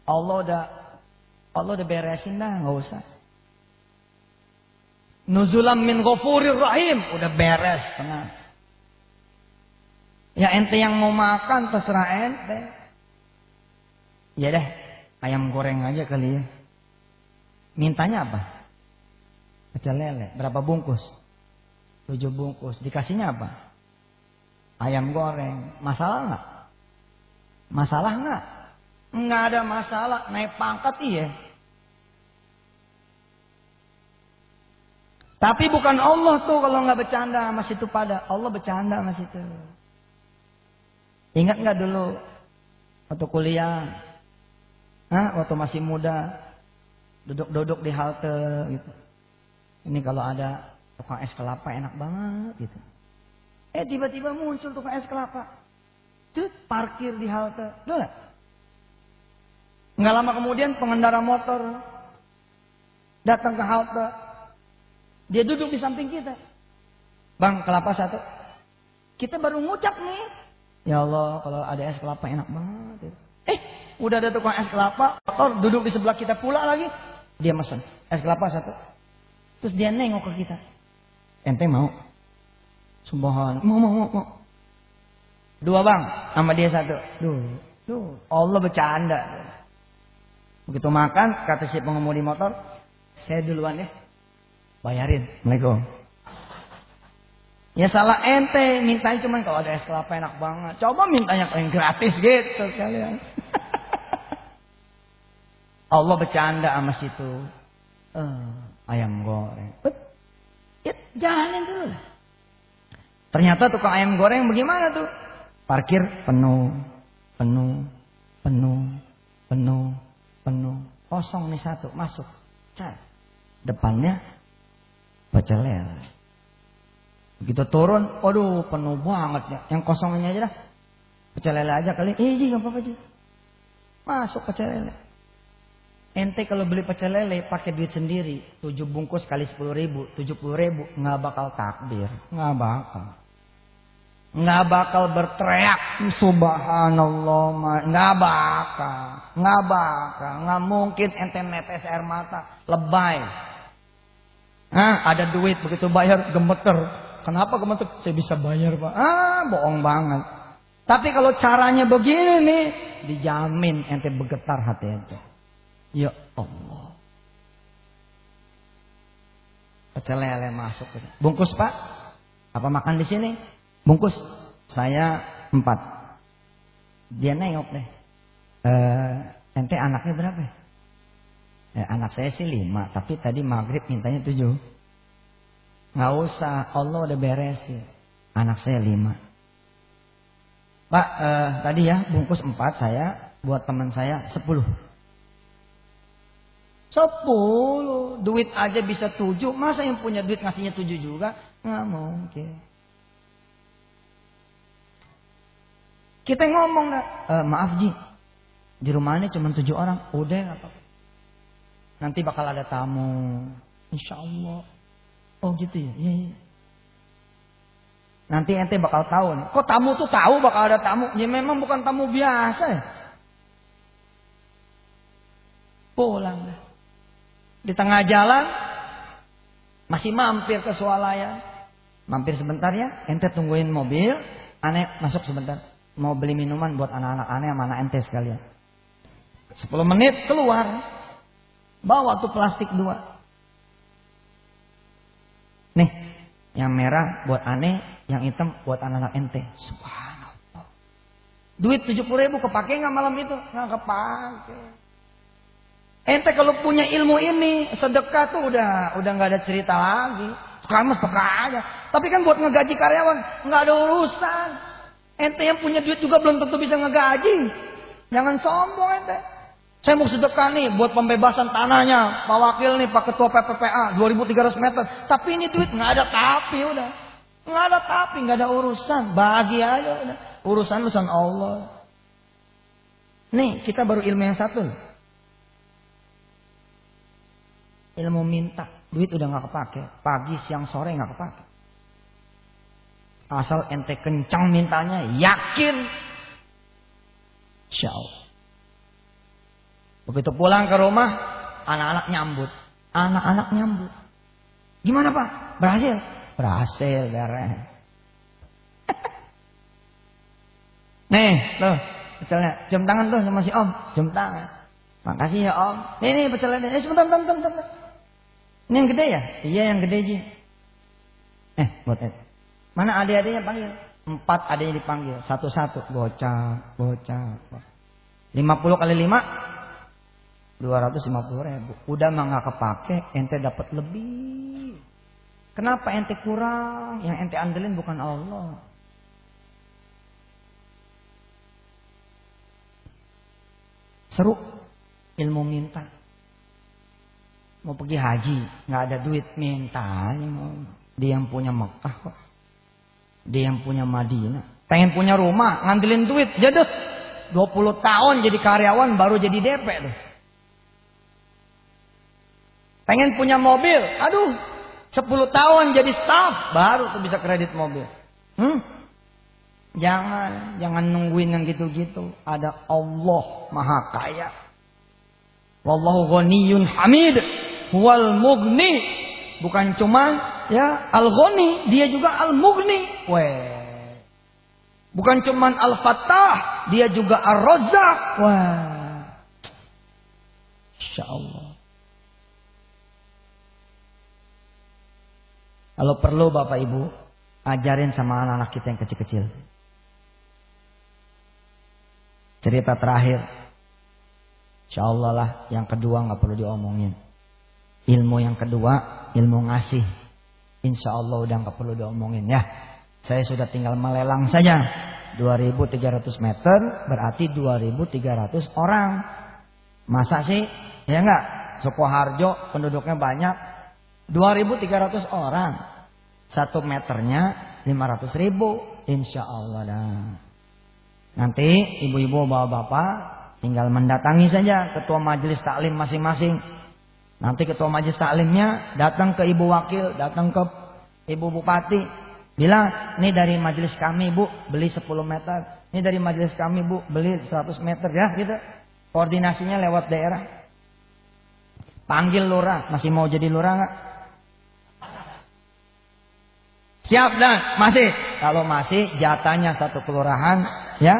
Allah udah beresin dah, nggak usah. Nuzulam min ghafurir rahim, udah beres, tenang. Ya ente yang mau makan terserah ente. Ya deh, ayam goreng aja kali ya. Mintanya apa? Pecel lele, berapa bungkus? 7 bungkus. Dikasihnya apa? Ayam goreng. Masalah nggak? Masalah nggak? Nggak ada masalah. Naik pangkat iya. Tapi bukan Allah tuh kalau nggak bercanda sama situ pada. Allah bercanda sama situ. Ingat nggak dulu waktu kuliah? Waktu masih muda. Duduk-duduk di halte gitu. Ini kalau ada tukang es kelapa enak banget gitu. Tiba-tiba muncul tukang es kelapa. Tuh parkir di halte. Udah nggak lama kemudian pengendara motor datang ke halte. Dia duduk di samping kita. Bang, kelapa 1. Kita baru ngucap nih. Ya Allah, kalau ada es kelapa enak banget. Udah ada tukang es kelapa, motor duduk di sebelah kita pula lagi. Dia mesen es kelapa 1. Terus dia nengok ke kita. Ente mau? Subhan. Mau. 2 bang, sama dia 1. Duh, Allah bercanda. Begitu makan, kata si pengemudi motor, saya duluan ya. Bayarin. Assalamualaikum. Ya salah ente, mintanya cuman kalau ada es kelapa enak banget. Coba mintanya yang gratis gitu kalian. Allah bercanda sama situ. Ayam goreng. Ya, jalanin dulu. Ternyata tukang ayam goreng bagaimana tuh? Parkir penuh. Kosong nih 1, masuk. Depannya pecel lele. Begitu turun, aduh penuh banget ya. Yang kosongnya aja dah. Pecel lele aja kali. Ji, gak apa-apa aja. Masuk pecel lele. Ente kalau beli pecel lele pakai duit sendiri, 7 bungkus kali 10.000, 70.000, nggak bakal takbir, nggak bakal berteriak subhanallah, nggak mungkin ente netes air mata, lebay. Ada duit begitu bayar gemeter. Kenapa gemeter? Saya bisa bayar, Pak. Bohong banget. Tapi kalau caranya begini nih, dijamin ente bergetar hati ente. Ya Allah. Pecel lele masuk. Bungkus Pak? Apa makan di sini? Bungkus. Saya 4. Dia nengok deh. Ente anaknya berapa? Anak saya sih 5. Tapi tadi maghrib mintanya 7. Nggak usah. Allah udah beresin. Anak saya 5. Pak, tadi ya bungkus 4 saya. Buat teman saya 10. 10. Duit aja bisa 7. Masa yang punya duit ngasihnya 7 juga? Nggak mungkin. Kita ngomong nggak? Maaf Ji, di rumah ini cuma 7 orang. Udah nggak apa-apa. Nanti bakal ada tamu. Insya Allah. Oh gitu ya? Iya. Nanti ente bakal tahu nih. Kok tamu tuh tahu bakal ada tamu? Ya memang bukan tamu biasa ya. Pulang deh. Di tengah jalan masih mampir ke swalayan. Mampir sebentar ya. Ente tungguin mobil. Aneh masuk sebentar. Mau beli minuman buat anak-anak aneh sama anak ente sekalian. 10 menit keluar. Bawa tuh plastik 2. Nih, yang merah buat aneh, yang hitam buat anak-anak ente. Subhanallah. Duit 70.000 kepake nggak malam itu? Nggak kepake. Ente kalau punya ilmu ini, sedekah tuh udah nggak ada cerita lagi. Sekarang mah sedekah aja. Tapi kan buat ngegaji karyawan nggak ada urusan. Ente yang punya duit juga belum tentu bisa ngegaji. Jangan sombong ente. Saya mau sedekah nih buat pembebasan tanahnya Pak Wakil nih, Pak Ketua PPPA 2.300 meter. Tapi ini duit nggak ada tapi udah. Nggak ada tapi, nggak ada urusan. Bahagia aja udah. Urusan Allah. Nih kita baru ilmu yang satu. Ilmu minta. Duit udah nggak kepake. Pagi, siang, sore nggak kepake. Asal ente kencang mintanya, yakin. Insya Allah. Begitu pulang ke rumah, anak-anak nyambut. Anak-anak nyambut. Gimana Pak? Berhasil? Berhasil, beres. Nih, tuh, pecelnya. Jam tangan tuh sama si Om. Jam tangan. Makasih ya Om. Nih, pecelnya. Sebentar. Ini yang gede ya? Iya, yang gede Ji. Buat Ed. Mana adik-adiknya panggil? 4 adiknya dipanggil. Satu-satu. Bocah. 50 kali 5. 250.000. Udah mah nggak kepake, ente dapat lebih. Kenapa ente kurang? Yang ente andelin bukan Allah. Seru ilmu minta. Mau pergi haji, nggak ada duit minta. Dia yang punya Mekah kok. Dia yang punya Madinah. Pengen punya rumah, ngandelin duit. Jadi 20 tahun jadi karyawan baru jadi DP tuh. Pengen punya mobil, 10 tahun jadi staff baru tuh bisa kredit mobil. Jangan nungguin yang gitu-gitu. Ada Allah Maha Kaya. Wallahu ghaniyun hamid. Huwal mughni. Bukan cuma ya al-ghani, dia juga al-mughni. Bukan cuma al-fattah, dia juga ar-razzaq. Insyaallah. Kalau perlu Bapak Ibu, ajarin sama anak-anak kita yang kecil-kecil. Cerita terakhir. Insyaallah lah, yang kedua nggak perlu diomongin. Ilmu yang kedua, ilmu ngasih. Insyaallah udah nggak perlu diomongin ya. Saya sudah tinggal melelang saja. 2.300 meter berarti 2.300 orang. Masa sih? Ya enggak? Sukoharjo penduduknya banyak. 2.300 orang. 1 meternya 500.000. Insya Allah dah. Nanti ibu-ibu bapak-bapak tinggal mendatangi saja ketua majelis taklim masing-masing. Nanti ketua majelis taklimnya datang ke ibu wakil, datang ke ibu bupati. Bilang, ini dari majelis kami Bu beli 10 meter. Ini dari majelis kami Bu beli 100 meter ya gitu. Koordinasinya lewat daerah. Panggil lurah, masih mau jadi lurah enggak? Siap dan masih. Kalau masih jatahnya 1 kelurahan ya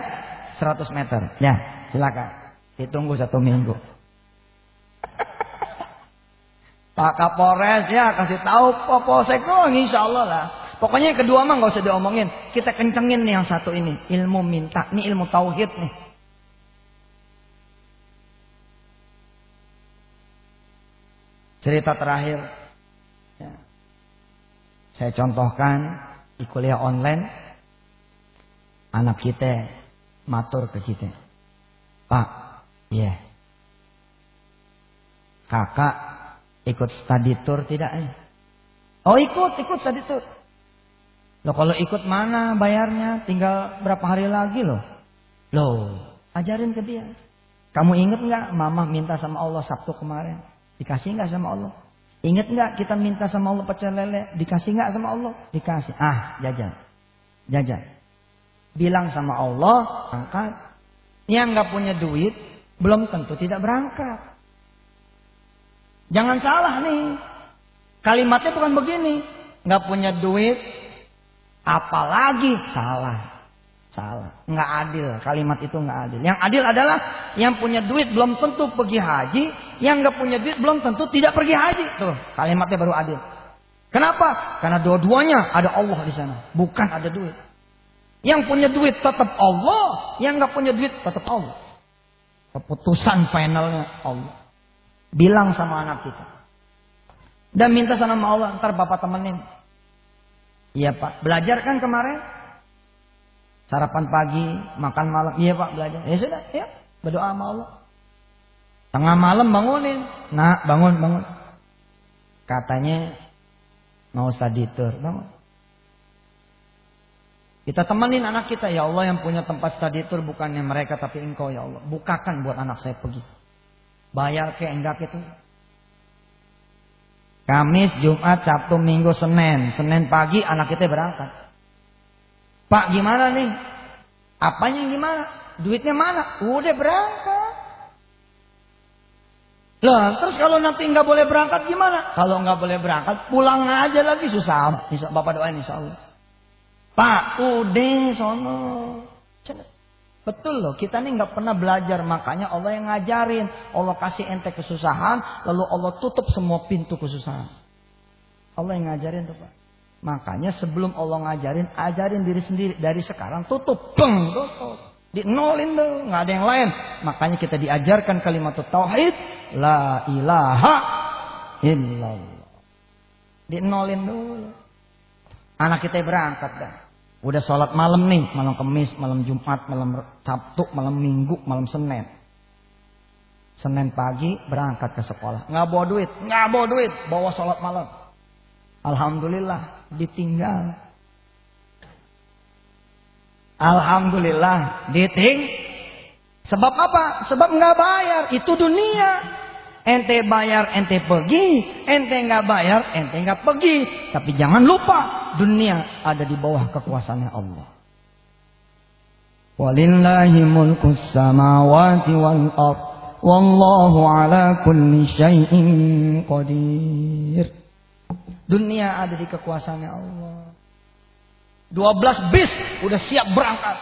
100 meter. Ya silakan. Ditunggu 1 minggu. Pak Kapolres ya kasih tahu Pak Polsek doang insyaallah lah. Pokoknya yang kedua mah nggak usah diomongin. Kita kencengin nih yang satu ini, ilmu minta, nih ilmu tauhid nih. Cerita terakhir, ya. Saya contohkan di kuliah online, anak kita matur ke kita, Pak, iya, kakak ikut study tour tidak? Oh ikut study tour. Loh kalau ikut mana bayarnya? Tinggal berapa hari lagi loh. Loh, ajarin ke dia. Kamu ingat nggak mama minta sama Allah Sabtu kemarin? Dikasih nggak sama Allah? Ingat nggak kita minta sama Allah pecel lele? Dikasih nggak sama Allah? Dikasih. Ah, jajan. Bilang sama Allah, angkat. Yang nggak punya duit belum tentu tidak berangkat. Jangan salah nih. Kalimatnya bukan begini. Nggak punya duit, apalagi salah. Nggak adil. Kalimat itu nggak adil. Yang adil adalah yang punya duit belum tentu pergi haji. Yang nggak punya duit belum tentu tidak pergi haji. Tuh, kalimatnya baru adil. Kenapa? Karena dua-duanya ada Allah di sana. Bukan ada duit. Yang punya duit tetap Allah. Yang nggak punya duit tetap Allah. Keputusan finalnya Allah. Bilang sama anak kita. Dan minta sama Allah. Ntar bapak temenin. Iya pak. Belajar kan kemarin? Sarapan pagi, makan malam. Iya pak belajar. Ya sudah, ya berdoa sama Allah. Tengah malam bangunin. Nah bangun. Katanya mau study tour. Bangun. Kita temenin anak kita. Ya Allah yang punya tempat study tour bukannya mereka tapi engkau ya Allah. Bukakan buat anak saya pergi. Bayar ke enggak itu. Kamis, Jumat, Sabtu, Minggu, Senin. Senin pagi anak kita berangkat. Pak gimana nih? Apanya gimana? Duitnya mana? Udah berangkat. Lah terus kalau nanti nggak boleh berangkat gimana? Kalau nggak boleh berangkat pulang aja lagi susah. Bapak doain insya Allah. Pak udah sono. Betul loh, kita nih nggak pernah belajar, makanya Allah yang ngajarin. Allah kasih ente kesusahan, lalu Allah tutup semua pintu kesusahan. Allah yang ngajarin tuh Pak. Makanya sebelum Allah ngajarin, ajarin diri sendiri. Dari sekarang tutup. Tutup. Dinolin tuh. Nggak ada yang lain. Makanya kita diajarkan kalimat tauhid. La ilaha illallah. Dinolin dulu. Anak kita berangkat dah. Udah sholat malam nih. Malam Kamis, malam Jumat, malam Sabtu, malam Minggu, malam Senin. Senin pagi berangkat ke sekolah. Nggak bawa duit. Bawa sholat malam. Alhamdulillah ditinggal. Alhamdulillah Sebab apa? Sebab nggak bayar. Itu dunia. Ente bayar, ente pergi. Ente nggak bayar, ente nggak pergi. Tapi jangan lupa dunia ada di bawah kekuasaannya Allah. Walillahi mulkus samawati wal ardh. Wallahu ala kulli syai'in qadir. Dunia ada di kekuasaannya Allah. 12 bis udah siap berangkat.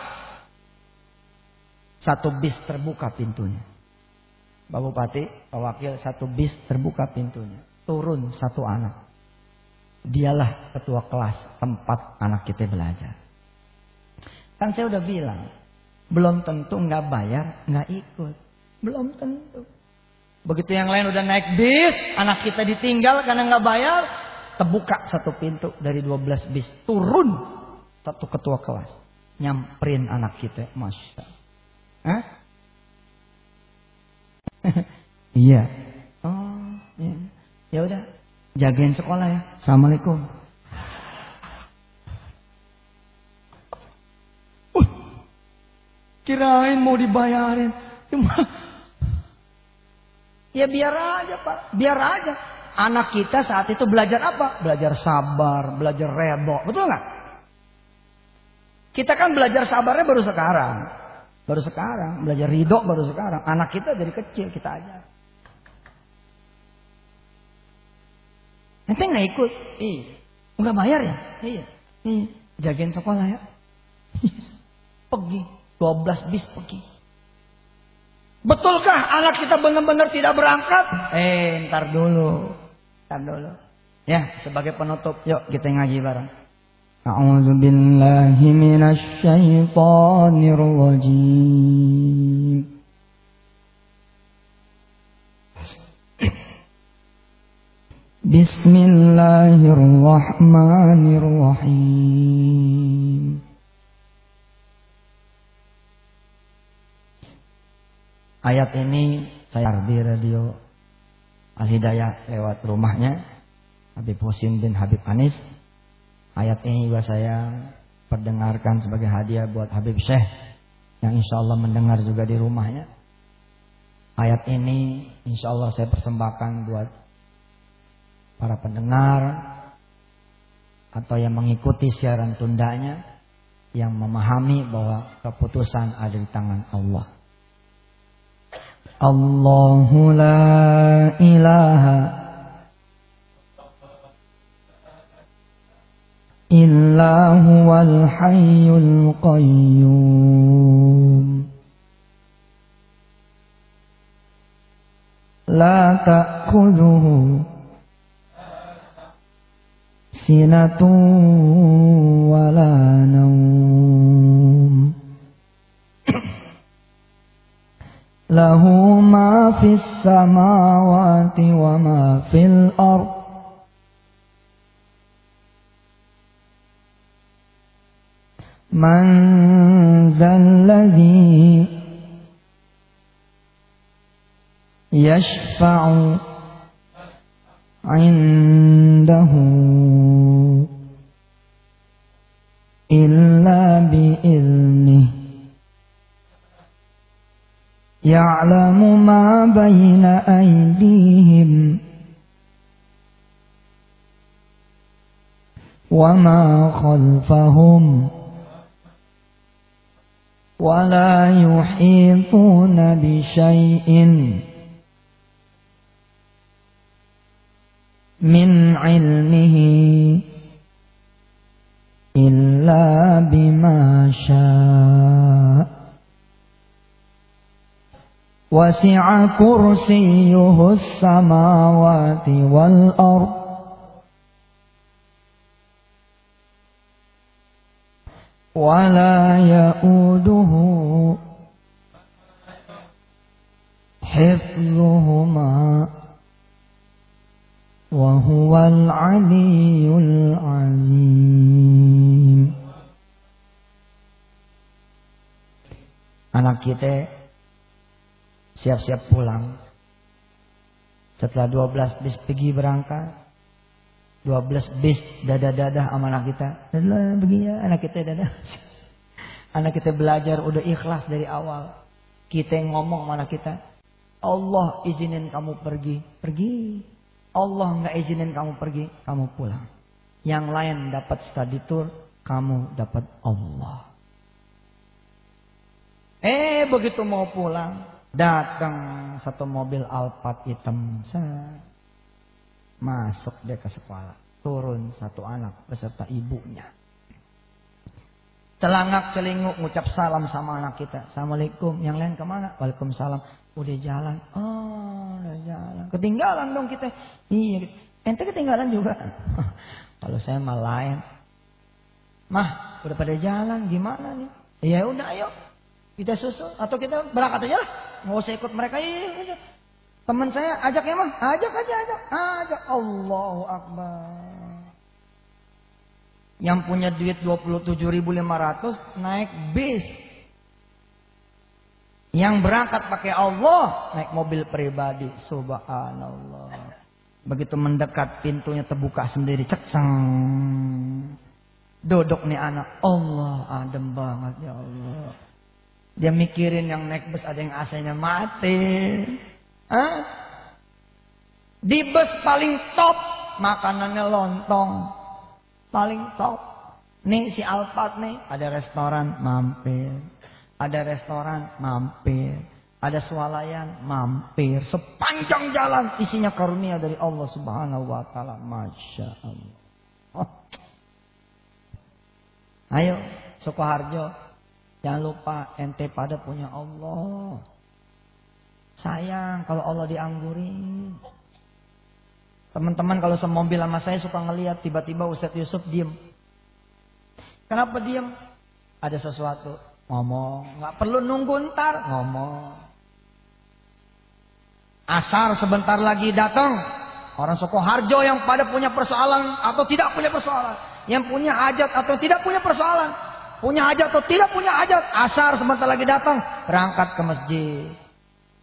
Satu bis terbuka pintunya. Pak Bupati, Pak Wakil, satu bis terbuka pintunya. Turun satu anak. Dialah ketua kelas tempat anak kita belajar. Kan saya udah bilang, belum tentu nggak bayar, nggak ikut. Belum tentu. Begitu yang lain udah naik bis, anak kita ditinggal karena nggak bayar. Terbuka satu pintu dari 12 bis. Turun satu ketua kelas. Nyamperin anak kita. Masya Allah. Iya. Oh, iya. Ya udah. Jagain sekolah ya. Assalamualaikum. Kirain mau dibayarin. Ya biar aja Pak. Biar aja. Anak kita saat itu belajar apa? Belajar sabar, belajar redho. Betul nggak? Kita kan belajar sabarnya baru sekarang. Baru sekarang. Belajar ridho baru sekarang. Anak kita dari kecil kita ajar. Ente nggak ikut? Iya. Nggak bayar ya? Iya. Jagain sekolah ya. Pergi. 12 bis pergi. Betulkah anak kita benar-benar tidak berangkat? Ntar dulu. Tar dulu. Ya, sebagai penutup, yuk kita ngaji bareng. A'udzu billahi minasy syaithanir rajim. Bismillahirrahmanirrahim. Ayat ini saya di radio Al-Hidayah lewat rumahnya Habib Husin bin Habib Anis. Ayat ini juga saya perdengarkan sebagai hadiah buat Habib Syekh yang insya Allah mendengar juga di rumahnya. Ayat ini insya Allah saya persembahkan buat para pendengar atau yang mengikuti siaran tundanya yang memahami bahwa keputusan ada di tangan Allah. Allahu la ilaha illa huwal hayyul qayyum la ta'khudhuhu sinatun wala naum lahu ma fis samawati wa ma fil ardh man dzalladzi yashfa'u 'indahu illa bi'iznihi ya'lamu ma bayna aydihim wa ma khalfahum wa la yuhituna bi syai'in min 'ilmihi illa bima syaa wasi'a kursiyyuhu as-samawati wal ardh wa la ya'uduhu hifdhuhuma wa huwal 'aliyyul 'azim. Anak kita siap-siap pulang. Setelah 12 bis pergi berangkat, 12 bis dadah-dadah sama anak kita. Dadah begini ya, anak kita dadah. Anak kita belajar udah ikhlas dari awal. Kita ngomong sama anak kita, Allah izinin kamu pergi, pergi. Allah nggak izinin kamu pergi, kamu pulang. Yang lain dapat study tour, kamu dapat Allah. Begitu mau pulang, datang satu mobil Alphard hitam. Masuk dia ke sekolah. Turun satu anak beserta ibunya. Celangak celinguk ngucap salam sama anak kita. Assalamualaikum. Yang lain kemana? Waalaikumsalam. Udah jalan. Oh, udah jalan. Ketinggalan dong kita. Iya. Ente ketinggalan juga. Kalau saya mah lain. Mah, udah pada jalan. Gimana nih? Ya udah ayo. Kita susul. Atau kita berangkat aja lah. Nggak usah ikut mereka. Iya. Teman saya ajak ya mah. Ajak aja. Ajak. Allahu Akbar. Yang punya duit 27.500 naik bis. Yang berangkat pakai Allah naik mobil pribadi. Subhanallah. Begitu mendekat pintunya terbuka sendiri. Ceceng. Duduk nih anak. Allah adem banget ya Allah. Dia mikirin yang naik bus ada yang AC-nya mati. Di bus paling top makanannya lontong. Paling top. Nih si Alphard nih ada restoran mampir. Ada restoran mampir. Ada swalayan mampir. Sepanjang jalan isinya karunia dari Allah Subhanahu wa taala. Masya Allah. Oh. Ayo Sukoharjo. Jangan lupa ente pada punya Allah. Sayang kalau Allah dianggurin. Teman-teman kalau semobil sama saya suka ngelihat tiba-tiba Ustadz Yusuf diem. Kenapa diem? Ada sesuatu. Ngomong. Nggak perlu nunggu ntar. Ngomong. Asar sebentar lagi datang. Orang Sukoharjo yang pada punya persoalan atau tidak punya persoalan. Yang punya hajat atau tidak punya persoalan. Punya hajat atau tidak punya hajat. Asar sebentar lagi datang. Berangkat ke masjid.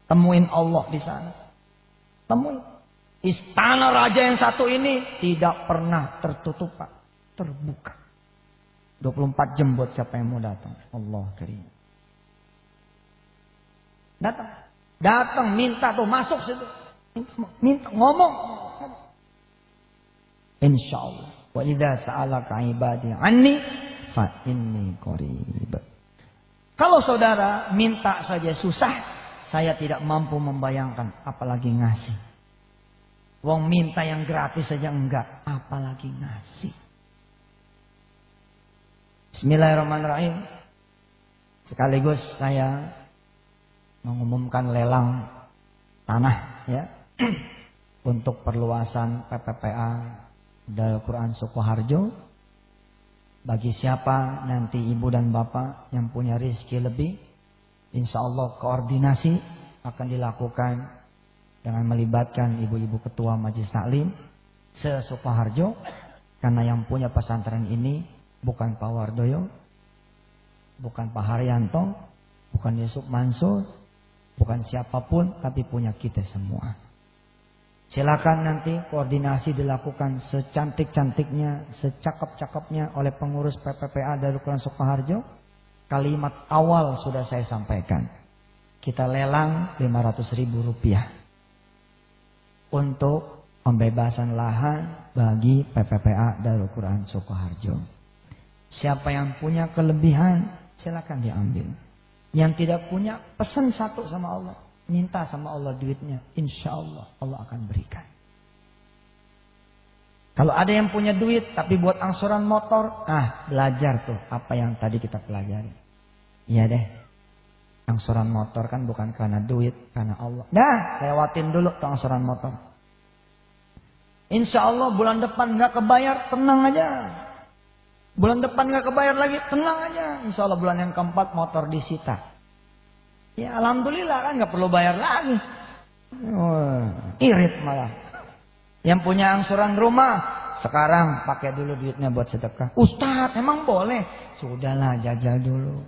Temuin Allah di sana. Temuin. Istana raja yang satu ini tidak pernah tertutup, Pak. Terbuka. 24 jam buat siapa yang mau datang. Allah karim. Datang. Datang minta tuh masuk situ. Minta ngomong. Insyaallah. Wa idza sa'alaka ibadi anni fa inni qarib. Kalau saudara minta saja susah, saya tidak mampu membayangkan apalagi ngasih. Wong minta yang gratis saja enggak, apalagi ngasih. Bismillahirrahmanirrahim. Sekaligus saya mengumumkan lelang tanah ya untuk perluasan PPPA Darul Quran Sukoharjo. Bagi siapa nanti ibu dan bapak yang punya rezeki lebih, insya Allah koordinasi akan dilakukan dengan melibatkan ibu-ibu ketua Majelis Taklim se-Sukoharjo, karena yang punya pesantren ini bukan Pak Wardoyo, bukan Pak Haryanto, bukan Yusuf Mansur, bukan siapapun, tapi punya kita semua. Silakan nanti koordinasi dilakukan secantik-cantiknya, secakep-cakepnya oleh pengurus PPPA Darul Quran Sukoharjo. Kalimat awal sudah saya sampaikan. Kita lelang Rp500.000 untuk pembebasan lahan bagi PPPA Darul Quran Sukoharjo. Siapa yang punya kelebihan, silakan diambil. Yang tidak punya, pesan satu sama Allah. Minta sama Allah duitnya. Insya Allah, Allah akan berikan. Kalau ada yang punya duit, tapi buat angsuran motor, belajar tuh apa yang tadi kita pelajari. Iya deh. Angsuran motor kan bukan karena duit, karena Allah. Lewatin dulu tuh angsuran motor. Insya Allah bulan depan nggak kebayar, tenang aja. Bulan depan nggak kebayar lagi, tenang aja. Insya Allah bulan yang keempat motor disita. Ya alhamdulillah kan nggak perlu bayar lagi. Irit malah. Yang punya angsuran rumah sekarang pakai dulu duitnya buat sedekah. Ustadz emang boleh? Sudahlah jajal dulu.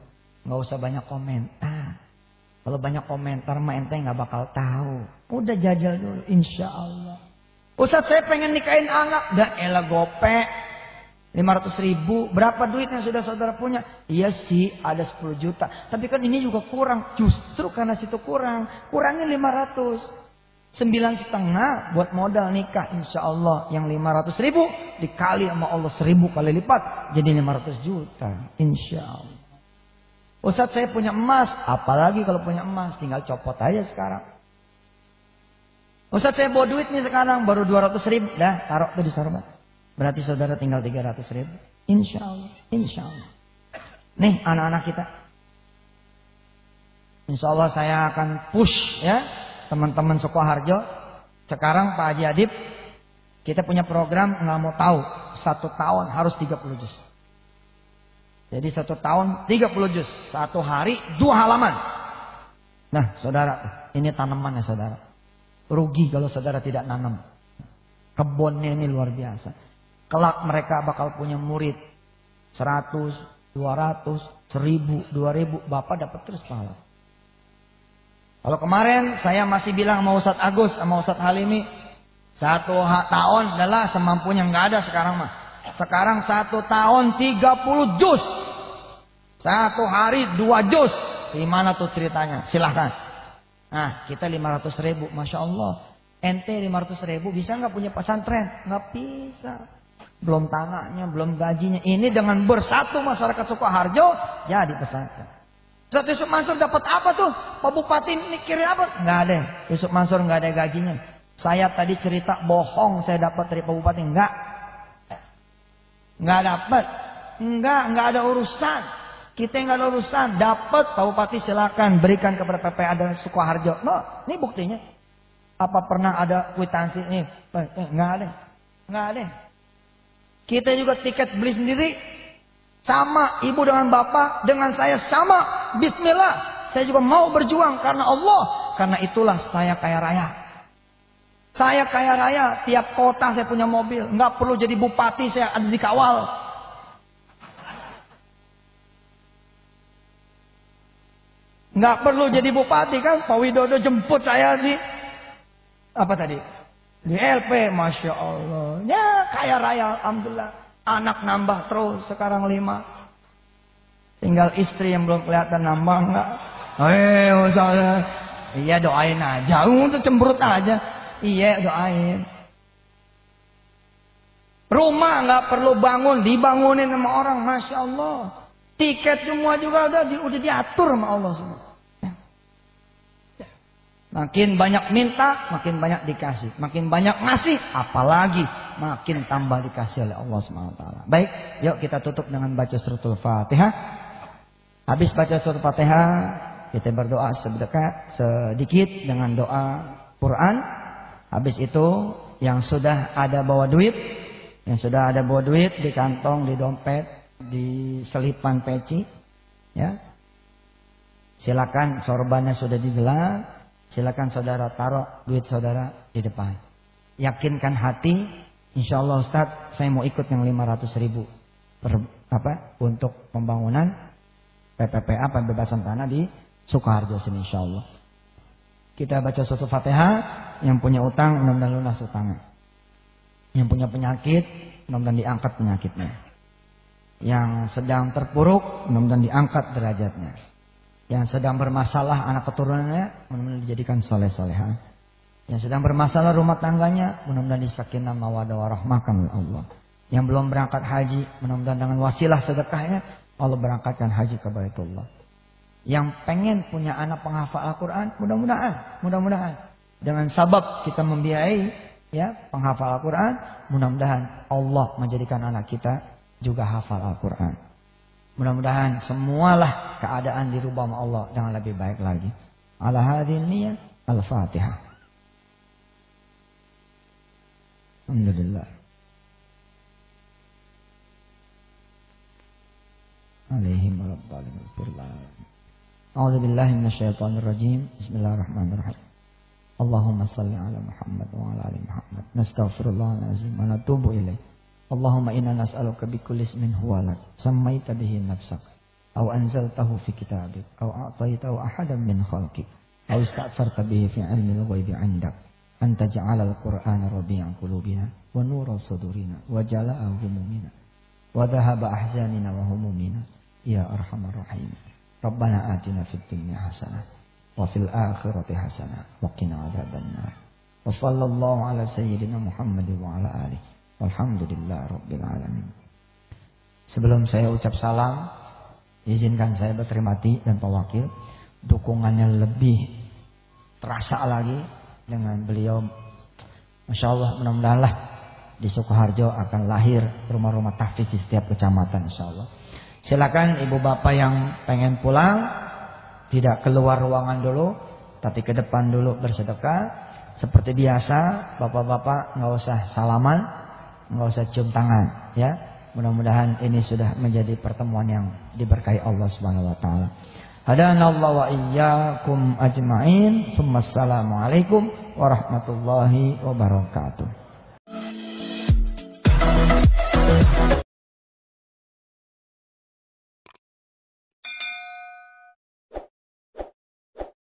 Nggak usah banyak komentar. Kalau banyak komentar mah ente nggak bakal tahu. Udah jajal dulu, insya Allah. Ustadz saya pengen nikahin anak, dah elah gope. 500.000, berapa duit yang sudah saudara punya? Iya sih, ada 10 juta. Tapi kan ini juga kurang. Justru karena situ kurang. Kurangnya 500. 9,5 buat modal nikah. Insya Allah yang 500.000 dikali sama Allah 1.000 kali lipat. Jadi 500 juta. Insya Allah. Ustadz saya punya emas. Apalagi kalau punya emas. Tinggal copot aja sekarang. Ustadz saya bawa duit nih sekarang. Baru 200.000. Dah taruh tuh di sarbat. Berarti saudara tinggal 300.000. Insya Allah. Insya Allah. Nih anak-anak kita. Insya Allah saya akan push ya. Teman-teman Sukoharjo. Sekarang Pak Haji Adib. Kita punya program nggak mau tahu. 1 tahun harus 30 juz. Jadi 1 tahun 30 juz. 1 hari 2 halaman. Nah saudara. Ini tanaman ya saudara. Rugi kalau saudara tidak nanam. Kebunnya ini luar biasa. Kelak mereka bakal punya murid 100, 200, 1000, 2000. Bapak dapat terus pahala. Kalau kemarin saya masih bilang sama Ustadz Agus sama Ustadz Halimi 1 tahun adalah semampunya, nggak ada sekarang mah. Sekarang 1 tahun 30 juz. 1 hari 2 juz. Gimana tuh ceritanya? Silahkan. Nah kita 500.000, masya Allah. Ente 500.000 bisa nggak punya pesantren? Nggak bisa. Belum tanahnya, belum gajinya. Ini dengan bersatu masyarakat Sukoharjo jadi pesantren. Ustaz Yusuf Mansur dapat apa tuh? Pak Bupati mikirin apa? Nggak ada. Yusuf Mansur nggak ada gajinya. Saya tadi cerita bohong saya dapat dari Pak Bupati. Nggak dapat. Nggak ada urusan. Kita nggak ada urusan. Dapat Pak Bupati silakan berikan kepada PPA dan Sukoharjo. No, ini buktinya. Apa pernah ada kwitansi ini? Nggak ada. Nggak ada. Kita juga tiket beli sendiri. Sama ibu dengan bapak. Dengan saya sama. Bismillah. Saya juga mau berjuang karena Allah. Karena itulah saya kaya raya. Saya kaya raya. Tiap kota saya punya mobil. Nggak perlu jadi bupati. Saya ada dikawal. Nggak perlu jadi bupati kan. Pak Widodo jemput saya di apa tadi? Di LP, Masya Allah. Ya kaya raya, Alhamdulillah. Anak nambah terus, sekarang 5. Tinggal istri yang belum kelihatan nambah enggak. Iya doain aja. Untuk cemberut aja. Iya doain. Rumah nggak perlu bangun, dibangunin sama orang, Masya Allah. Tiket semua juga udah diatur sama Allah semua. Makin banyak minta, makin banyak dikasih. Makin banyak ngasih, apalagi makin tambah dikasih oleh Allah SWT. Baik, yuk kita tutup dengan baca suratul Fatihah. Habis baca suratul Fatihah, kita berdoa sedikit dengan doa Quran. Habis itu, yang sudah ada bawa duit di kantong, di dompet, di selipan peci, ya. Silakan sorbannya sudah digelar. Silakan saudara taruh duit saudara di depan. Yakinkan hati, insya Allah Ustaz, saya mau ikut yang 500.000 untuk pembangunan PPPA pembebasan tanah di Sukoharjo sini, insya Allah. Kita baca suatu Fatihah. Yang punya utang mudah-mudahan lunas utangnya. Yang punya penyakit mudah-mudahan diangkat penyakitnya. Yang sedang terpuruk mudah-mudahan diangkat derajatnya. Yang sedang bermasalah anak keturunannya mudah-mudahan dijadikan soleh-soleha. Yang sedang bermasalah rumah tangganya mudah-mudahan disakinah mawaddah warahmah oleh Allah. Yang belum berangkat haji mudah-mudahan dengan wasilah sedekahnya Allah berangkatkan haji ke Baitullah. Yang pengen punya anak penghafal Al-Quran mudah-mudahan dengan sabab kita membiayai ya penghafal Al-Quran, mudah-mudahan Allah menjadikan anak kita juga hafal Al-Quran. Mudah-mudahan semualah keadaan dirubah sama Allah dengan lebih baik lagi. Ala hadhihi niyyah Al-Fatihah. Alhamdulillah. Alaihim waladhdallin. A'udzu billahi minasyaitonir rajim. Bismillahirrahmanirrahim. Allahumma salli ala Muhammad wa ala ali Muhammad. Nastaghfirullahal azim wa natubu ilaih. Allahumma inna nas'aluka bikulli ismin huwa lak sammaita bihi nafsak aw anzaltahu fi kitabik aw a'taytahu ahadan min khalqik aw ista'tharta bihi fi 'ilmil ghaibi 'indak an taj'alal qur'ana rabi'a qulubina wa nura sudurina wa jala'a humumina wa dhahaba ahzanina wa humumina ya arhamar rahim. Rabbana atina fid dunya hasanah wa fil akhirati hasanah wa qina adzabannar. Wa sallallahu ala sayyidina Muhammad wa ala alihi. Alhamdulillah Rabbil Alamin. Sebelum saya ucap salam, izinkan saya berterima kasih dan Pak Wakil dukungannya lebih terasa lagi dengan beliau. Masya Allah, mudah-mudahan di Sukoharjo akan lahir rumah-rumah tahfiz di setiap kecamatan, insya Allah. Silakan ibu bapak yang pengen pulang tidak keluar ruangan dulu, tapi ke depan dulu bersedekah. Seperti biasa, bapak-bapak nggak usah salaman, nggak usah cium tangan, ya. Mudah-mudahan ini sudah menjadi pertemuan yang diberkahi Allah Subhanahu wa taala. Hadanallahu wa iyyakum ajmain. Assalamualaikum warahmatullahi wabarakatuh.